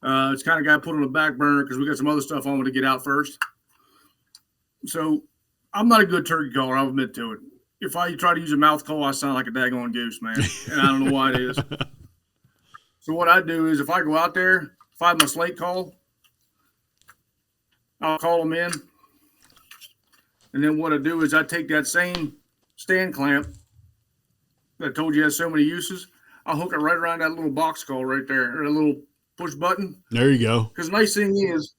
It's kind of got put on the back burner because we got some other stuff I want to get out first. So I'm not a good turkey caller, I'll admit to it. If I try to use a mouth call, I sound like a daggone goose, man. And I don't know why it is. So what I do is if I go out there, if I have my slate call, I'll call them in. And then what I do is I take that same stand clamp that I told you has so many uses. I'll hook it right around that little box call right there, or a little push button. There you go. Because the nice thing is,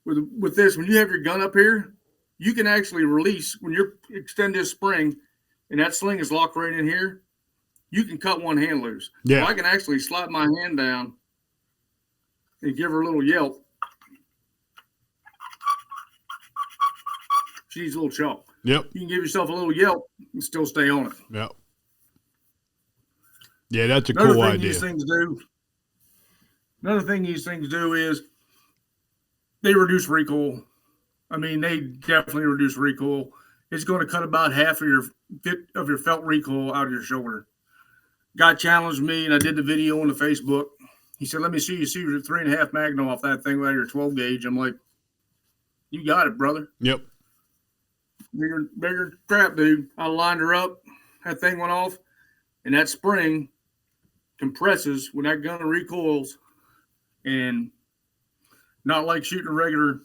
with this, when you have your gun up here, you can actually release, when you extend this spring, and that sling is locked right in here, you can cut one hand loose. Yeah. So I can actually slide my hand down and give her a little yelp. She needs a little chalk. Yep. You can give yourself a little yelp and still stay on it. Yep. Yeah, that's a cool idea. Another thing these things do is they reduce recoil. I mean, they definitely reduce recoil. It's going to cut about half of your felt recoil out of your shoulder. Guy challenged me, and I did the video on the Facebook. He said, "Let me see you see your 3.5 Magnum off that thing without your 12 gauge." I'm like, "You got it, brother." Yep. Bigger crap, dude. I lined her up. That thing went off, and that spring compresses when that gun recoils, and not like shooting a regular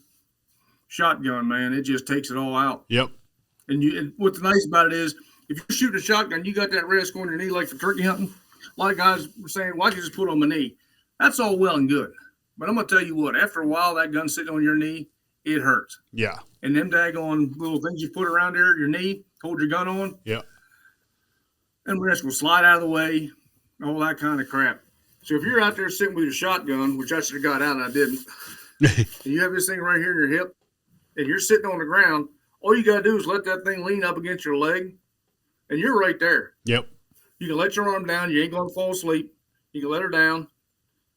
shotgun, man. It just takes it all out. Yep. And what's nice about it is, if you're shooting a shotgun, you got that rest on your knee like for turkey hunting. A lot of guys were saying, "Why don't you just put it on my knee?" That's all well and good, but I'm gonna tell you what. After a while, that gun sitting on your knee, it hurts. Yeah. And them daggone little things you put around there, your knee, hold your gun on. Yeah. And rest will slide out of the way, all that kind of crap. So if you're out there sitting with your shotgun, which I should have got out and I didn't, and you have this thing right here in your hip, and you're sitting on the ground, all you got to do is let that thing lean up against your leg, and you're right there. Yep. You can let your arm down. You ain't going to fall asleep. You can let her down.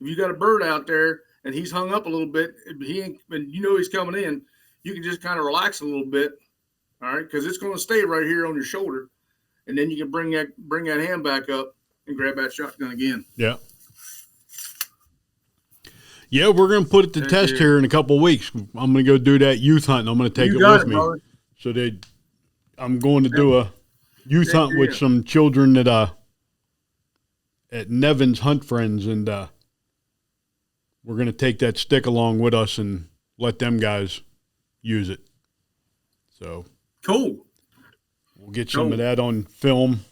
If you got a bird out there and he's hung up a little bit, he ain't, and you know he's coming in, you can just kind of relax a little bit, all right, because it's going to stay right here on your shoulder, and then you can bring that hand back up and grab that shotgun again. Yeah. Yeah, we're going to put it to test here in a couple of weeks. I'm going to go do that youth hunt. I'm going to take it with me. Brother. So I'm going to do a youth hunt with some children at Nevin's Hunt Friends, and we're going to take that stick along with us and let them guys use it. So cool. We'll get some of that on film.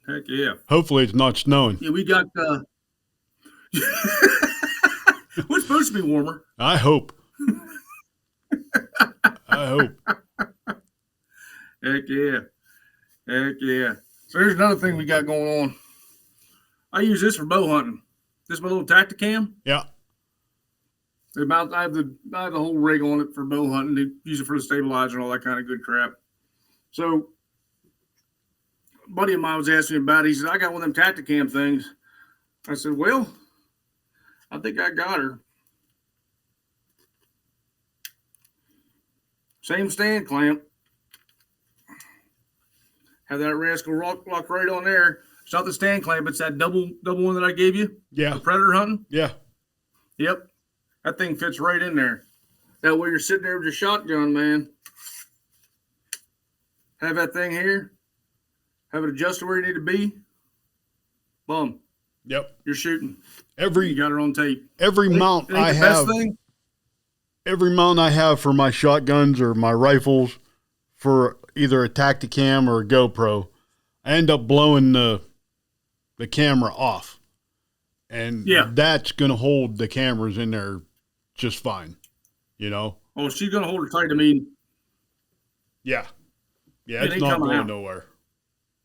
Heck yeah. Hopefully it's not snowing. Yeah, we got we're supposed to be warmer. I hope. I hope. Heck yeah. Heck yeah. So here's another thing we got going on. I use this for bow hunting. This is my little Tacticam. Yeah. I have the whole rig on it for bow hunting. They use it for the stabilizer and all that kind of good crap. So a buddy of mine was asking me about it. He said, I got one of them Tacticam things. I said, well, I think I got her. Same stand clamp. Have that rascal lock right on there. It's not the stand clamp. It's that double one that I gave you. Yeah. For predator hunting. Yeah. Yep. That thing fits right in there. That way you're sitting there with your shotgun, man. Have that thing here. Have it adjusted where you need to be. Boom. Yep. You're shooting. You got it on tape. Every mount I have. Every mount I have for my shotguns or my rifles for either a Tacticam or a GoPro, I end up blowing the camera off. And that's going to hold the cameras in there just fine, you know? Oh, she's going to hold it tight. I mean. Yeah. Yeah, it's not going nowhere.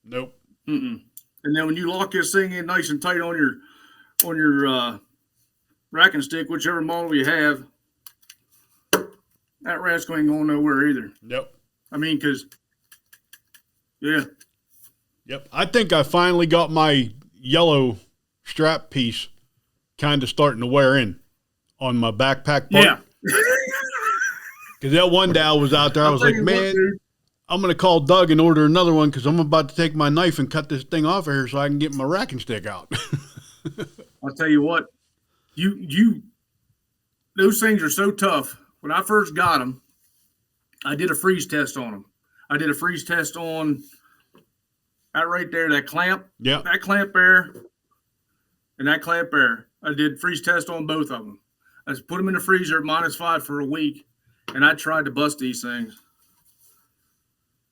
Nope. Mm-mm. And then when you lock this thing in nice and tight on your Rackin stick, whichever model you have, that rascal ain't going nowhere either. Yep. I mean, because, yeah. Yep. I think I finally got my yellow strap piece kind of starting to wear in on my backpack part. Yeah. Because that one day I was out there, I was like, man, I'm going to call Doug and order another one because I'm about to take my knife and cut this thing off of here so I can get my Rackin stick out. I'll tell you what, those things are so tough. When I first got them, I did a freeze test on them. I did a freeze test on that right there, that clamp. Yeah. That clamp there and that clamp there. I did freeze test on both of them. I just put them in the freezer at -5 for a week, and I tried to bust these things.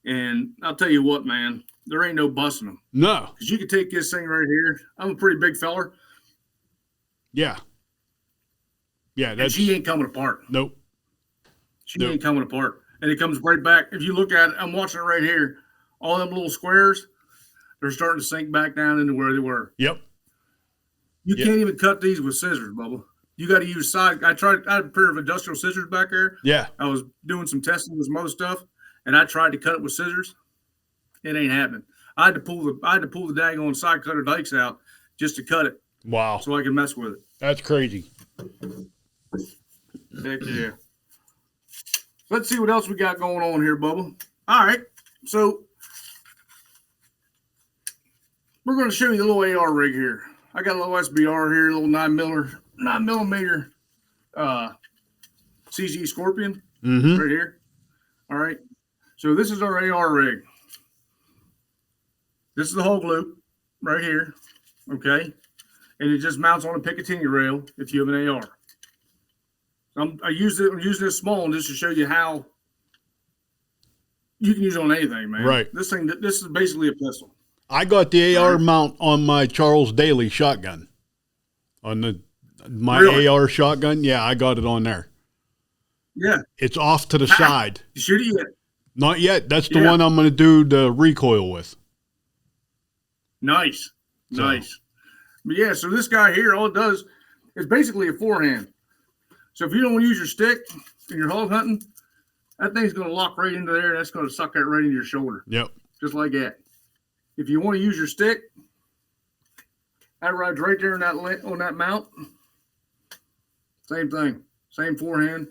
And I'll tell you what, man, there ain't no busting them. No. Because you can take this thing right here. I'm a pretty big feller. Yeah. Yeah. And she ain't coming apart. Nope. She ain't coming apart. And it comes right back. If you look at it, I'm watching it right here. All them little squares, they're starting to sink back down into where they were. Yep. You can't even cut these with scissors, Bubba. You got to use side. I had a pair of industrial scissors back there. Yeah. I was doing some testing with some other stuff, and I tried to cut it with scissors. It ain't happening. I had to pull the daggone side cutter dikes out just to cut it. Wow. So I can mess with it. That's crazy. Heck yeah. Let's see what else we got going on here, Bubba. All right. So we're going to show you the little AR rig here. I got a little SBR here, a little 9mm CG Scorpion right here. All right. So this is our AR rig. This is the hog loop right here. Okay. And it just mounts on a Picatinny rail if you have an AR. I'm using this small one just to show you how you can use it on anything, man. Right. This is basically a pistol. I got the AR mount on my Charles Daly shotgun. On my AR shotgun, yeah, I got it on there. Yeah. It's off to the side. You shoot it yet? Not yet. That's the one I'm going to do the recoil with. Nice. Nice. But yeah, so this guy here, all it does is basically a forehand. So if you don't want to use your stick and you're hog hunting, that thing's going to lock right into there. And that's going to suck that right into your shoulder. Yep. Just like that. If you want to use your stick, that rides right there on that mount. Same thing. Same forehand.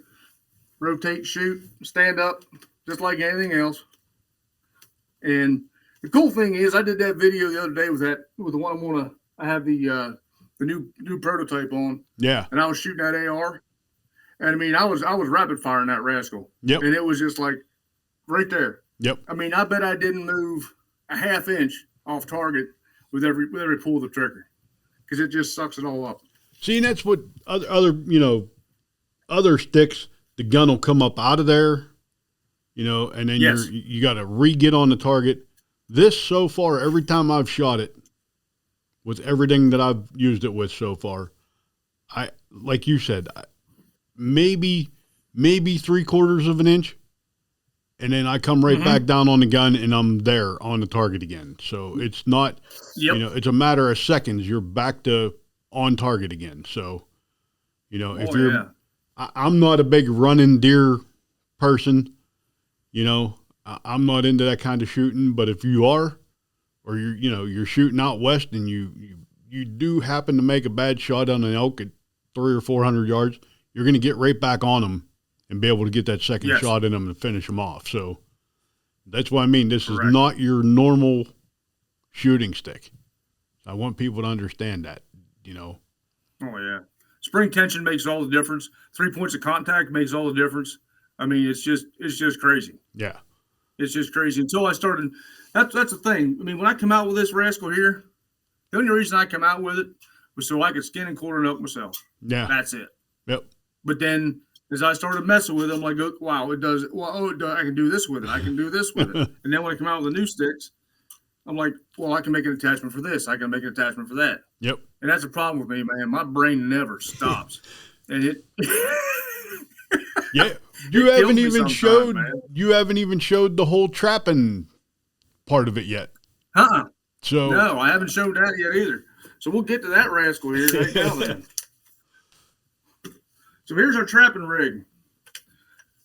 Rotate, shoot, stand up, just like anything else. And the cool thing is, I did that video the other day with the one I have the new prototype on. Yeah. And I was shooting that AR. And I mean, I was rapid firing that rascal. Yep. And it was just like right there. Yep. I mean, I bet I didn't move a half inch off target with every pull of the trigger, because it just sucks it all up. See, and that's what other sticks, the gun will come up out of there, and then Yes. you got to re-get on the target. This, so far, every time I've shot it, with everything that I've used it with so far, like you said, maybe 3/4 of an inch, and then I come right back down on the gun and I'm there on the target again. So it's not, it's a matter of seconds. You're back to on target again. So, I'm not a big running deer person, I'm not into that kind of shooting, but if you are, or you're shooting out west and you do happen to make a bad shot on an elk at 300 or 400 yards, you're going to get right back on them and be able to get that second shot in them and finish them off. So that's what I mean. This is not your normal shooting stick. I want people to understand that, Oh yeah. Spring tension makes all the difference. 3 points of contact makes all the difference. I mean, it's just crazy. Yeah. It's just crazy. Until I started, that's the thing. I mean, when I come out with this rascal here, the only reason I come out with it was so I could skin and quarter it up myself. Yeah. That's it. Yep. But then as I started messing with it, I'm like, wow, it does. Well, I can do this with it. I can do this with it. And then when I come out with the new sticks, I'm like, well, I can make an attachment for this. I can make an attachment for that. Yep. And that's a problem with me, man. My brain never stops. And it. Yeah. You haven't even showed the whole trapping part of it yet. So no, I haven't showed that yet either. So we'll get to that rascal here right now then. So here's our trapping rig.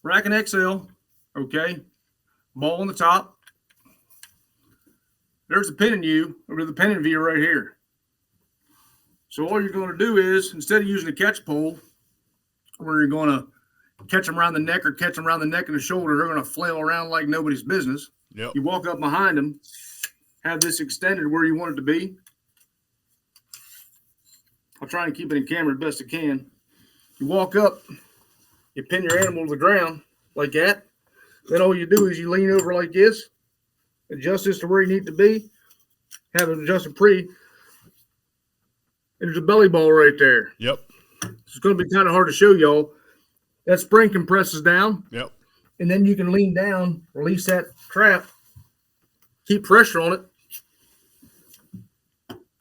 Rackin XL, okay. Ball on the top. There's the pinning view right here. So all you're going to do is, instead of using a catch pole, where you're going to catch them around the neck or catch them around the neck and the shoulder, they're going to flail around like nobody's business. Yep. You walk up behind them, have this extended where you want it to be. I'll try and keep it in camera the best I can. You walk up, you pin your animal to the ground like that. Then all you do is you lean over like this, adjust this to where you need to be, have it adjusted and there's a belly ball right there. Yep. It's going to be kind of hard to show y'all. That spring compresses down. Yep. And then you can lean down, release that trap, keep pressure on it,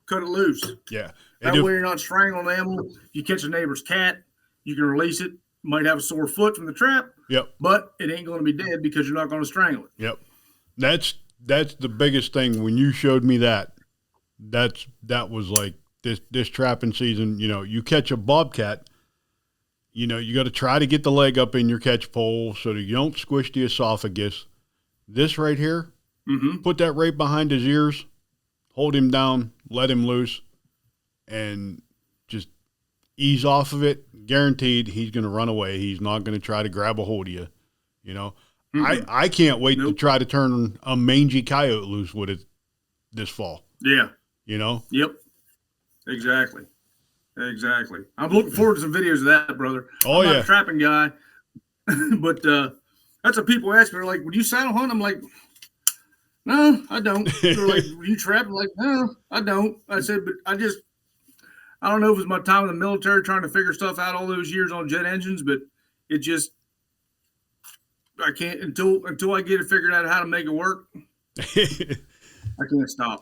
cut it loose. Yeah. That way you're not strangling the animal. If you catch a neighbor's cat, you can release it. You might have a sore foot from the trap. Yep. But it ain't going to be dead because you're not going to strangle it. Yep. That's the biggest thing. When you showed me that was like this trapping season. You catch a bobcat, you got to try to get the leg up in your catch pole so that you don't squish the esophagus. This right here, put that right behind his ears, hold him down, let him loose, and just ease off of it. Guaranteed he's going to run away. He's not going to try to grab a hold of you. I can't wait to try to turn a mangy coyote loose with it this fall. Yeah. Yep. Exactly. I'm looking forward to some videos of that, brother. Oh, I'm not yeah. a trapping guy, but that's what people ask me. They're like, would you saddle hunt? I'm like, no, I don't. They're like, were you trapping? I'm like, no, I don't. I said, but I don't know if it was my time in the military trying to figure stuff out all those years on jet engines, but it just, I can't until I get it figured out how to make it work. I can't stop.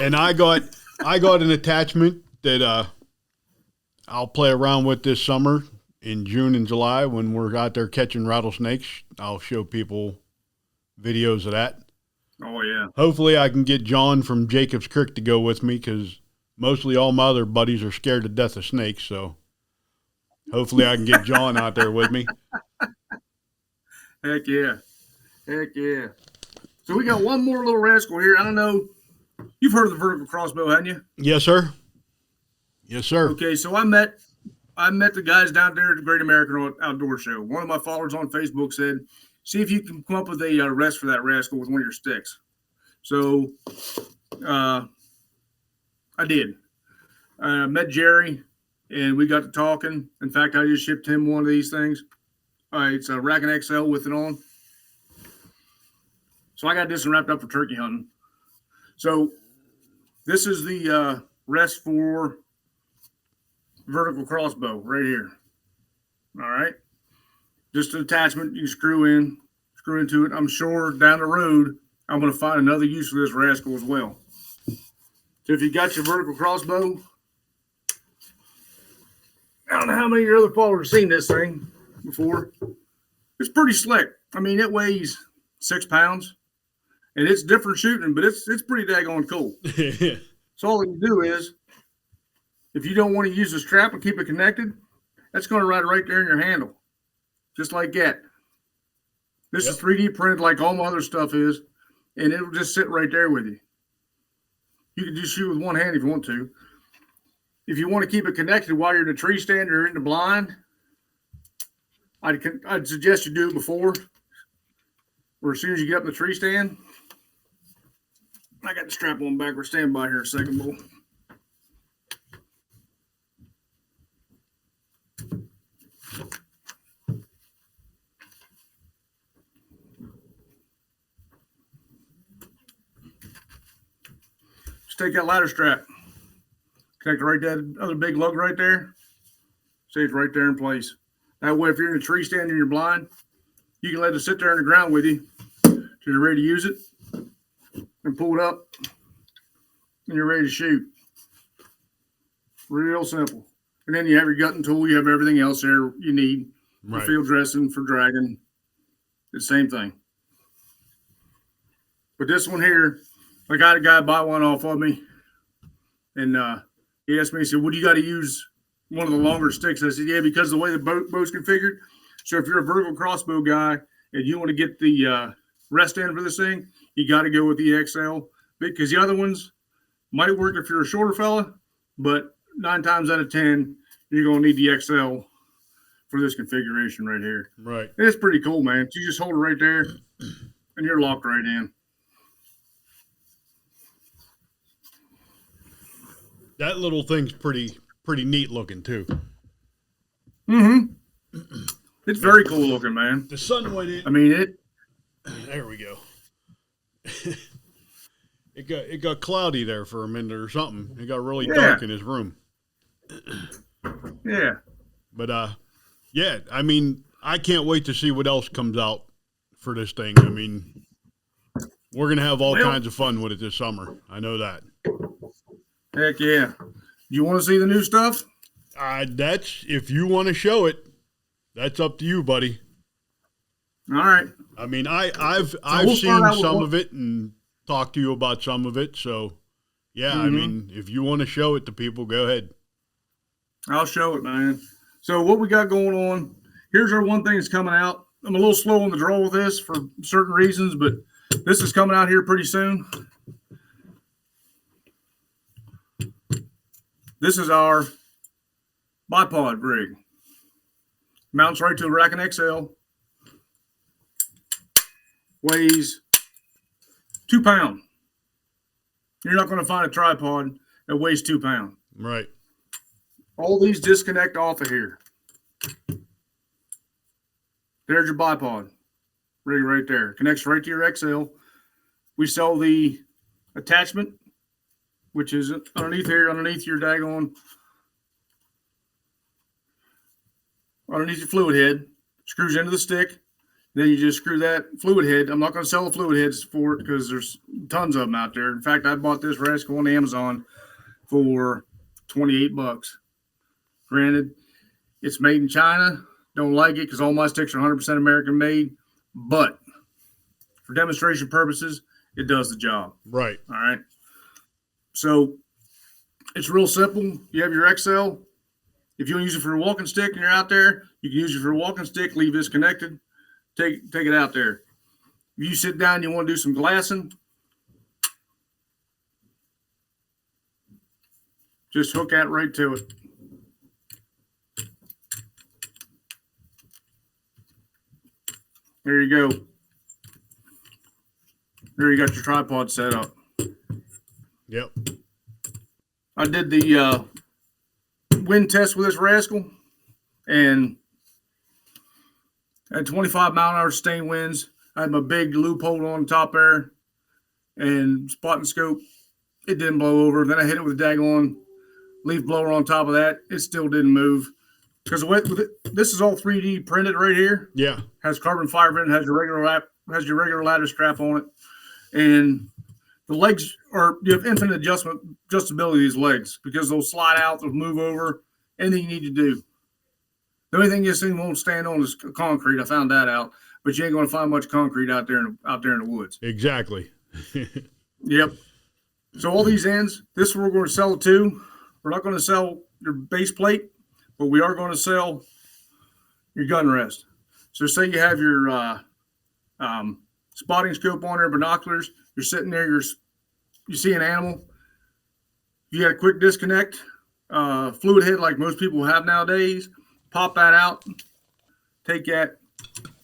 And I got an attachment that I'll play around with this summer in June and July when we're out there catching rattlesnakes. I'll show people videos of that. Oh, yeah. Hopefully I can get John from Jacobs Creek to go with me, because mostly all my other buddies are scared to death of snakes. So hopefully I can get John out there with me. Heck yeah. Heck yeah. So we got one more little rascal here. I don't know. You've heard of the vertical crossbow, hadn't you? Yes, sir. Yes, sir. Okay, so I met the guys down there at the Great American Outdoor Show. One of my followers on Facebook said, "See if you can come up with a rest for that rascal with one of your sticks." So I did. I met Jerry, and we got to talking. In fact, I just shipped him one of these things. It's a Rackin XL with it on. So I got this one wrapped up for turkey hunting. So this is the rest for vertical crossbow right here. All right. Just an attachment you can screw into it. I'm sure down the road, I'm going to find another use for this rascal as well. So if you got your vertical crossbow, I don't know how many of your other followers have seen this thing before. It's pretty slick. I mean, it weighs 6 pounds, and it's different shooting, but it's pretty daggone cool. So all you do is, if you don't want to use the strap and keep it connected, that's going to ride right there in your handle, just like that. This is 3D printed like all my other stuff is, and it'll just sit right there with you. You can just shoot with one hand if you want to. If you want to keep it connected while you're in the tree stand or in the blind, I'd suggest you do it before or as soon as you get up in the tree stand. I got the strap on backwards. Stand by here a second, boy. Just take that ladder strap, connect it right to that other big lug right there. Stays right there in place. That way, if you're in a tree stand and you're blind, you can let it sit there on the ground with you till you're ready to use it, and pull it up, and you're ready to shoot. Real simple. And then you have your gutting tool. You have everything else there you need for field dressing, for dragging. It's the same thing. But this one here, I got a guy buy one off of me, and he asked me, he said, "What do you got to use one of the longer sticks?" I said, "Yeah, because of the way the bow's configured. So if you're a vertical crossbow guy and you want to get the rest end for this thing, you got to go with the XL, because the other ones might work if you're a shorter fella, but 9 times out of 10, you're going to need the XL for this configuration right here." Right. And it's pretty cool, man. You just hold it right there, and you're locked right in. That little thing's pretty neat looking too. Mm-hmm. It's very cool looking, man. The sun went in. I mean it. There we go. It got cloudy there for a minute or something. It got really dark in his room. Yeah. But yeah, I mean, I can't wait to see what else comes out for this thing. I mean, we're gonna have all kinds of fun with it this summer. I know that. Heck yeah. You want to see the new stuff? That's, if you want to show it, that's up to you, buddy. All right. I mean, I've seen some of it and talked to you about some of it. So, yeah, I mean, if you want to show it to people, go ahead. I'll show it, man. So what we got going on, here's our one thing that's coming out. I'm a little slow on the draw with this for certain reasons, but this is coming out here pretty soon. This is our bipod rig. Mounts right to a Rackin XL. Weighs 2 pounds. You're not going to find a tripod that weighs 2 pounds. Right. All these disconnect off of here. There's your bipod rig right there. Connects right to your XL. We sell the attachment, which is underneath here, underneath your daggone, underneath your fluid head. Screws into the stick. Then you just screw that fluid head. I'm not going to sell the fluid heads for it because there's tons of them out there. In fact, I bought this rascal on Amazon for $28. Granted, it's made in China. Don't like it because all my sticks are 100% American made. But for demonstration purposes, it does the job. Right. All right. So it's real simple. You have your XL. If you want to use it for a walking stick and you're out there, you can use it for a walking stick. Leave this connected. take it out there. If you sit down and you want to do some glassing, just hook that right to it. There you go. There you got your tripod set up. Yep. I did the wind test with this rascal, and at 25-mile-an-hour sustained winds, I had my big loophole on top there, and spotting scope, it didn't blow over. Then I hit it with a daggone leaf blower on top of that. It still didn't move. Because this is all 3D printed right here. Yeah. Has carbon fiber in it, has your regular ladder strap on it. And the legs you have infinite adjustability of these legs because they'll slide out, they'll move over, anything you need to do. The only thing this thing won't stand on is concrete. I found that out. But you ain't going to find much concrete out there in the woods. Exactly. Yep. So all these ends, this is where we're going to sell it to. We're not going to sell your base plate, but we are going to sell your gun rest. So say you have your spotting scope on there, binoculars. You're sitting there, you see an animal. You got a quick disconnect, fluid head like most people have nowadays. Pop that out, take that,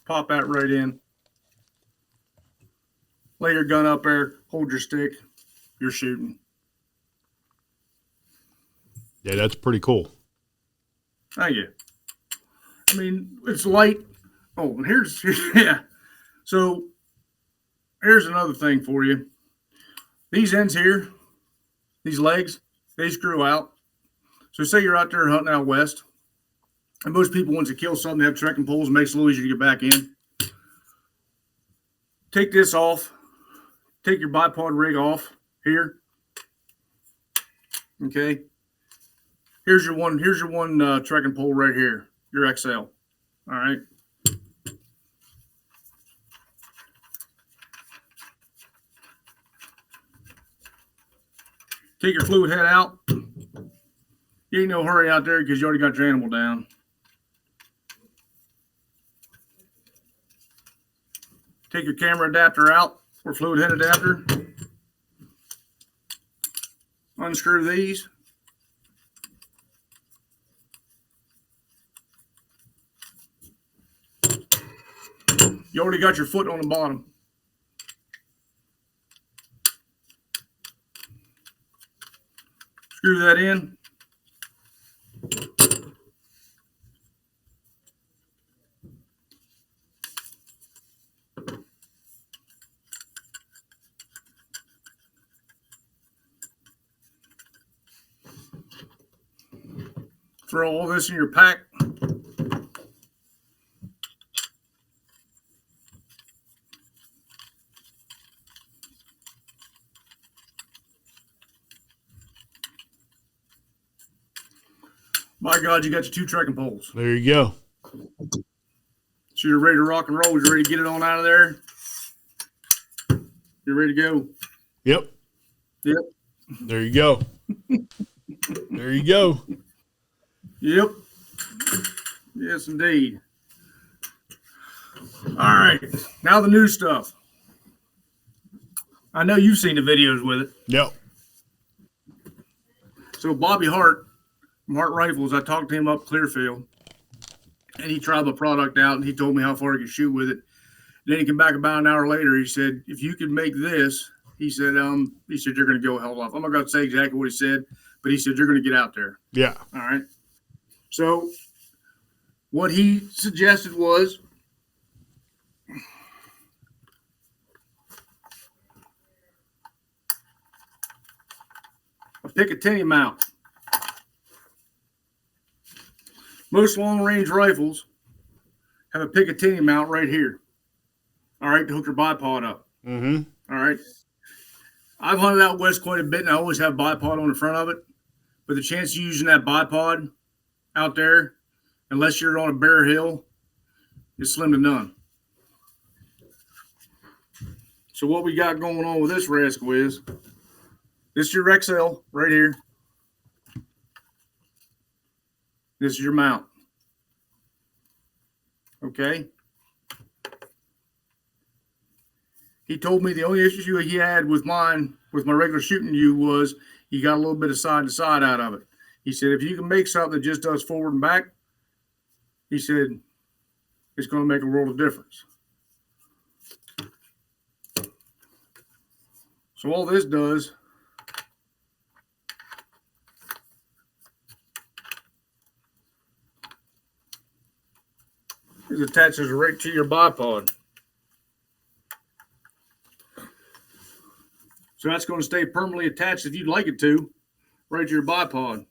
pop that right in. Lay your gun up there, hold your stick, you're shooting. Yeah, that's pretty cool. Thank you. I mean, it's light. Oh, and here's yeah. So here's another thing for you. These ends here, these legs, they screw out. So say you're out there hunting out west, and most people, once they kill something, they have trekking poles. It makes it a little easier to get back in. Take this off. Take your bipod rig off here. Okay. Here's your one trekking pole right here, your XL. All right. Take your fluid head out. You ain't no hurry out there because you already got your animal down. Take your camera adapter out, or fluid head adapter. Unscrew these. You already got your foot on the bottom. Screw that in. Throw all this in your pack. My God, you got your 2 trekking poles. There you go. So you're ready to rock and roll. You're ready to get it on out of there. You're ready to go. Yep. Yep. There you go. There you go. Yep. Yes, indeed. All right. Now the new stuff. I know you've seen the videos with it. Yep. So Bobby Hart from Hart Rifles, I talked to him up Clearfield, and he tried the product out, and he told me how far he could shoot with it. Then he came back about an hour later. He said, "If you could make this," he said, "you're going to go hell off." I'm not going to say exactly what he said, but he said, "You're going to get out there." Yeah. All right. So what he suggested was a Picatinny mount. Most long-range rifles have a Picatinny mount right here. All right, to hook your bipod up. Mm-hmm. All right. I've hunted out west quite a bit, and I always have bipod on the front of it. But the chance of using that bipod out there, unless you're on a bare hill, is slim to none. So what we got going on with this rascal is, this is your XL right here. This is your mount. Okay. He told me the only issue he had with mine, with my regular shooting U, was you got a little bit of side to side out of it. He said, if you can make something that just does forward and back, he said, it's going to make a world of difference. So all this does is attaches right to your bipod. So that's going to stay permanently attached if you'd like it to, right to your bipod.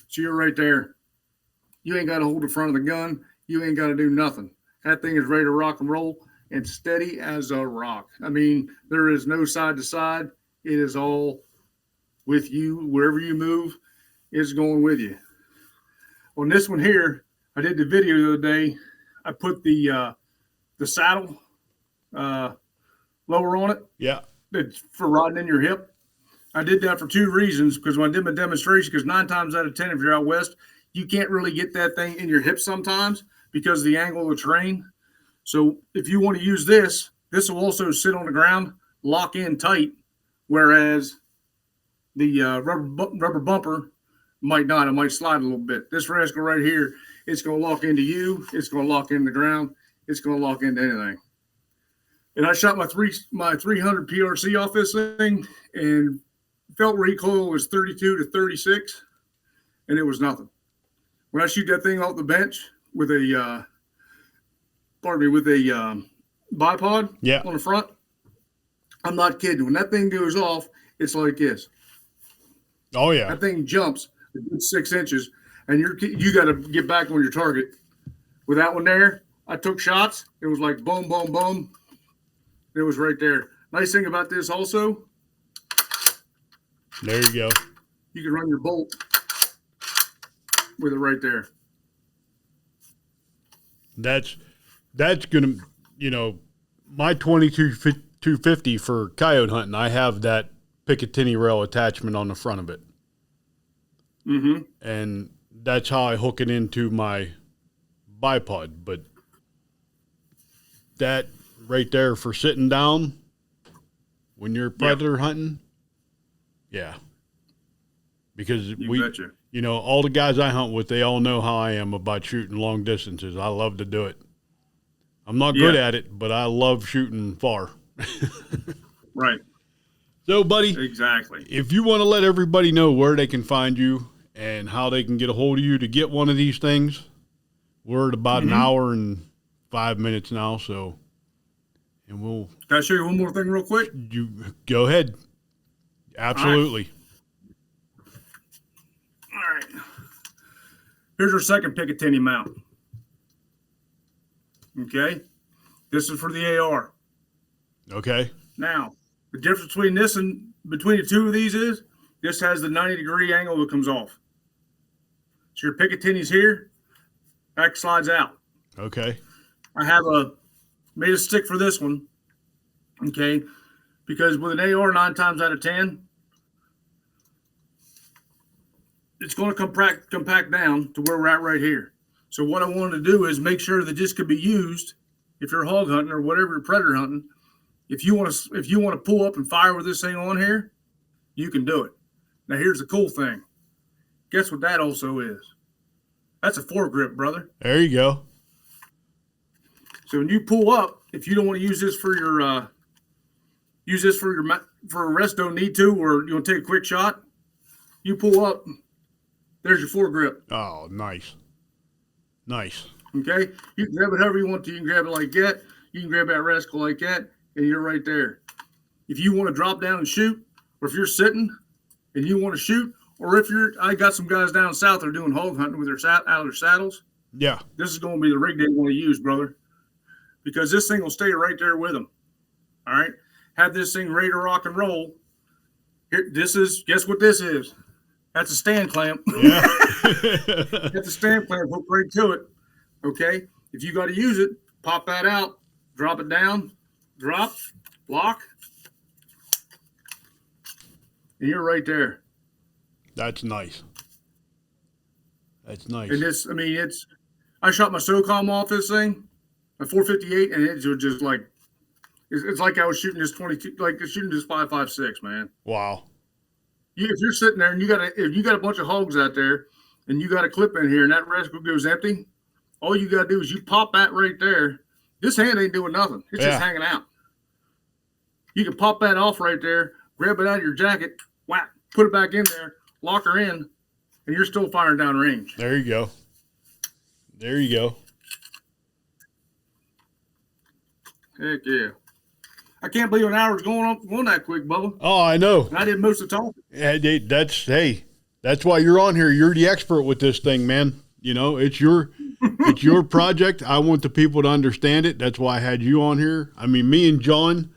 So you're right there. You ain't got to hold the front of the gun. You ain't got to do nothing. That thing is ready to rock and roll and steady as a rock. I mean, there is no side to side. It is all with you. Wherever you move, it's going with you. On this one here, I did the video the other day. I put the saddle lower on it. Yeah. It's for riding in your hip. I did that for two reasons. Because when I did my demonstration, because 9 times out of 10, if you're out west, you can't really get that thing in your hips sometimes because of the angle of the terrain. So if you want to use this, this will also sit on the ground, lock in tight, whereas the rubber bumper might not. It might slide a little bit. This rascal right here, it's going to lock into you. It's going to lock into the ground. It's going to lock into anything. And I shot my 300 PRC off this thing, and felt recoil was 32 to 36, and it was nothing. When I shoot that thing off the bench with a, bipod on the front, I'm not kidding. When that thing goes off, it's like this. Oh yeah. That thing jumps a good 6 inches, and you got to get back on your target. With that one there, I took shots. It was like boom, boom, boom. It was right there. Nice thing about this also, there you go. You can run your bolt with it right there. That's gonna, my 2250 for coyote hunting. I have that Picatinny rail attachment on the front of it. Mm-hmm. And that's how I hook it into my bipod. But that right there for sitting down when you're predator hunting, yeah. Because all the guys I hunt with, they all know how I am about shooting long distances. I love to do it. I'm not good at it, but I love shooting far. Right. So, buddy, exactly. If you want to let everybody know where they can find you and how they can get a hold of you to get one of these things, we're at about an hour and 5 minutes now. So, and we'll. Can I show you one more thing real quick? You go ahead. Absolutely. All right. Here's our second Picatinny mount. Okay. This is for the AR. Okay. Now, the difference between this and between the two of these is this has the 90-degree angle that comes off. So your Picatinny's here, that slides out. Okay. I have made a stick for this one. Okay. Because with an AR 9 times out of 10, it's going to compact down to where we're at right here. So what I wanted to do is make sure that this could be used if you're hog hunting or whatever you're predator hunting. If you want to pull up and fire with this thing on here, you can do it. Now here's the cool thing. Guess what that also is? That's a foregrip, brother. There you go. So when you pull up, if you don't want to use this for your for a rest, don't need to, or you want to take a quick shot, you pull up. There's your foregrip. Oh, nice. Nice. Okay? You can grab it however you want to. You can grab it like that. You can grab that rascal like that, and you're right there. If you want to drop down and shoot, or if you're sitting and you want to shoot, or if I got some guys down south that are doing hog hunting with out of their saddles. Yeah. This is going to be the rig they want to use, brother. Because this thing will stay right there with them. All right? Have this thing ready to rock and roll. Here, guess what this is? That's a stand clamp. Yeah. That's a stand clamp. Hook right to it. Okay? If you got to use it, pop that out, drop it down, drop, lock, and you're right there. That's nice. That's nice. And this, I mean, I shot my SOCOM off this thing, a 458, and it was just like it's like I was shooting this 22, like shooting this 5.56, man. Wow. If you're sitting there and if you got a bunch of hogs out there, and you got a clip in here, and that reticle goes empty, all you got to do is you pop that right there. This hand ain't doing nothing. It's just hanging out. You can pop that off right there, grab it out of your jacket, whack, put it back in there, lock her in, and you're still firing down range. There you go. There you go. Heck yeah. I can't believe an hour's going that quick, Bubba. Oh, I know. And I did most of the talking. Yeah, that's why you're on here. You're the expert with this thing, man. You know, it's your project. I want the people to understand it. That's why I had you on here. I mean, me and John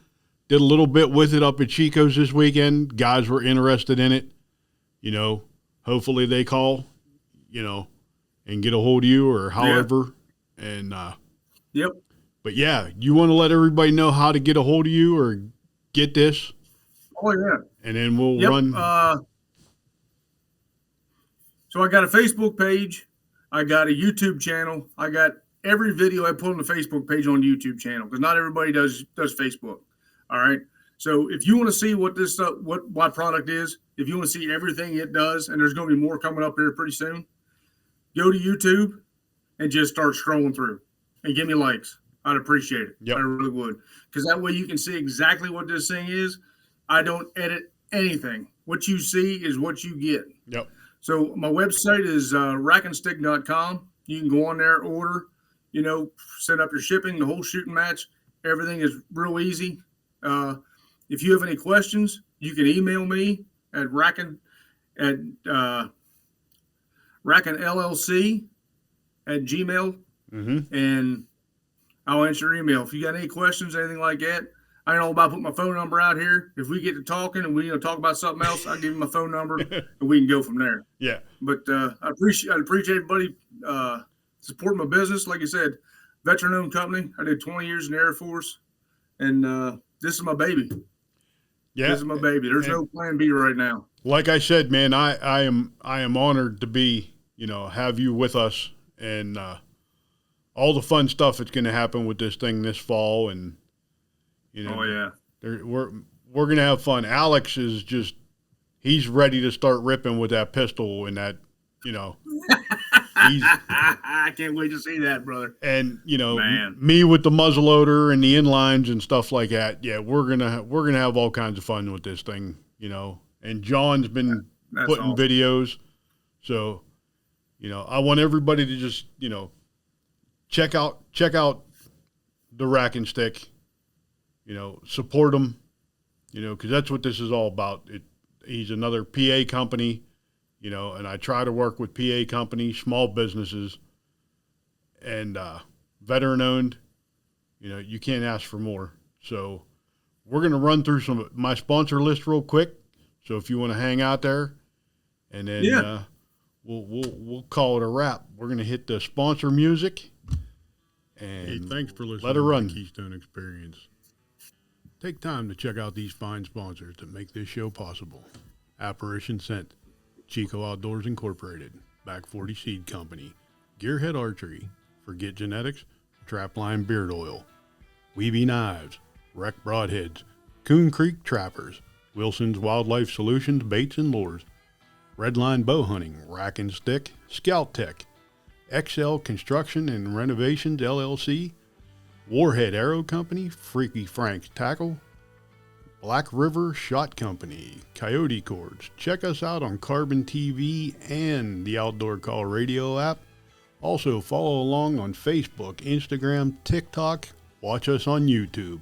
did a little bit with it up at Chico's this weekend. Guys were interested in it. You know, hopefully they call, you know, and get a hold of you or however. Yeah. And yep. But yeah, you want to let everybody know how to get a hold of you or get this? Oh yeah. And then we'll run. So I got a Facebook page. I got a YouTube channel. I got every video I put on the Facebook page on the YouTube channel because not everybody does Facebook. All right. So if you want to see what this what my product is, if you want to see everything it does, and there's going to be more coming up here pretty soon, go to YouTube and just start scrolling through and give me likes. I'd appreciate it. Yep. I really would, because that way you can see exactly what this thing is. I don't edit anything. What you see is what you get. Yep. So my website is rackinstick.com. You can go on there, order, you know, set up your shipping, the whole shooting match. Everything is real easy. If you have any questions, you can email me at rackinllc@gmail, and I'll answer your email. If you got any questions, anything like that, I don't know about putting my phone number out here. If we get to talking and we talk about something else, I'll give you my phone number and we can go from there. Yeah. But I appreciate everybody supporting my business. Like I said, veteran-owned company. I did 20 years in the Air Force, and this is my baby. Yeah, this is my baby. There's no plan B right now. Like I said, man, I am honored to be, you know, have you with us, and all the fun stuff that's going to happen with this thing this fall, and you know, oh yeah, we're going to have fun. Alex is he's ready to start ripping with that pistol and that, you know. I can't wait to see that, brother. And you know, me with the muzzleloader and the inlines and stuff like that. Yeah, we're gonna have all kinds of fun with this thing, you know. And John's been putting awesome videos, so you know, I want everybody to just, you know, check out the Rackin Stick. You know, support him. You know, because that's what this is all about. He's another PA company. You know, and I try to work with PA companies, small businesses, and veteran-owned. You know, you can't ask for more. So we're going to run through some of my sponsor list real quick. So if you want to hang out there, and then we'll call it a wrap. We're going to hit the sponsor music. And hey, thanks for listening to the Keystone Experience. Take time to check out these fine sponsors that make this show possible. Apparition Scent, Chico Outdoors Incorporated, Back 40 Seed Company, Gearhead Archery, Forget Genetics, Trapline Beard Oil, Weavy Knives, Wreck Broadheads, Coon Creek Trappers, Wilson's Wildlife Solutions Baits and Lures, Redline Bow Hunting, Rackin Stick, Scout Tech, XL Construction and Renovations LLC, Warhead Arrow Company, Freaky Frank's Tackle, Black River Shot Company, Coyote Cords. Check us out on Carbon TV and the Outdoor Call Radio app. Also follow along on Facebook, Instagram, TikTok. Watch us on YouTube.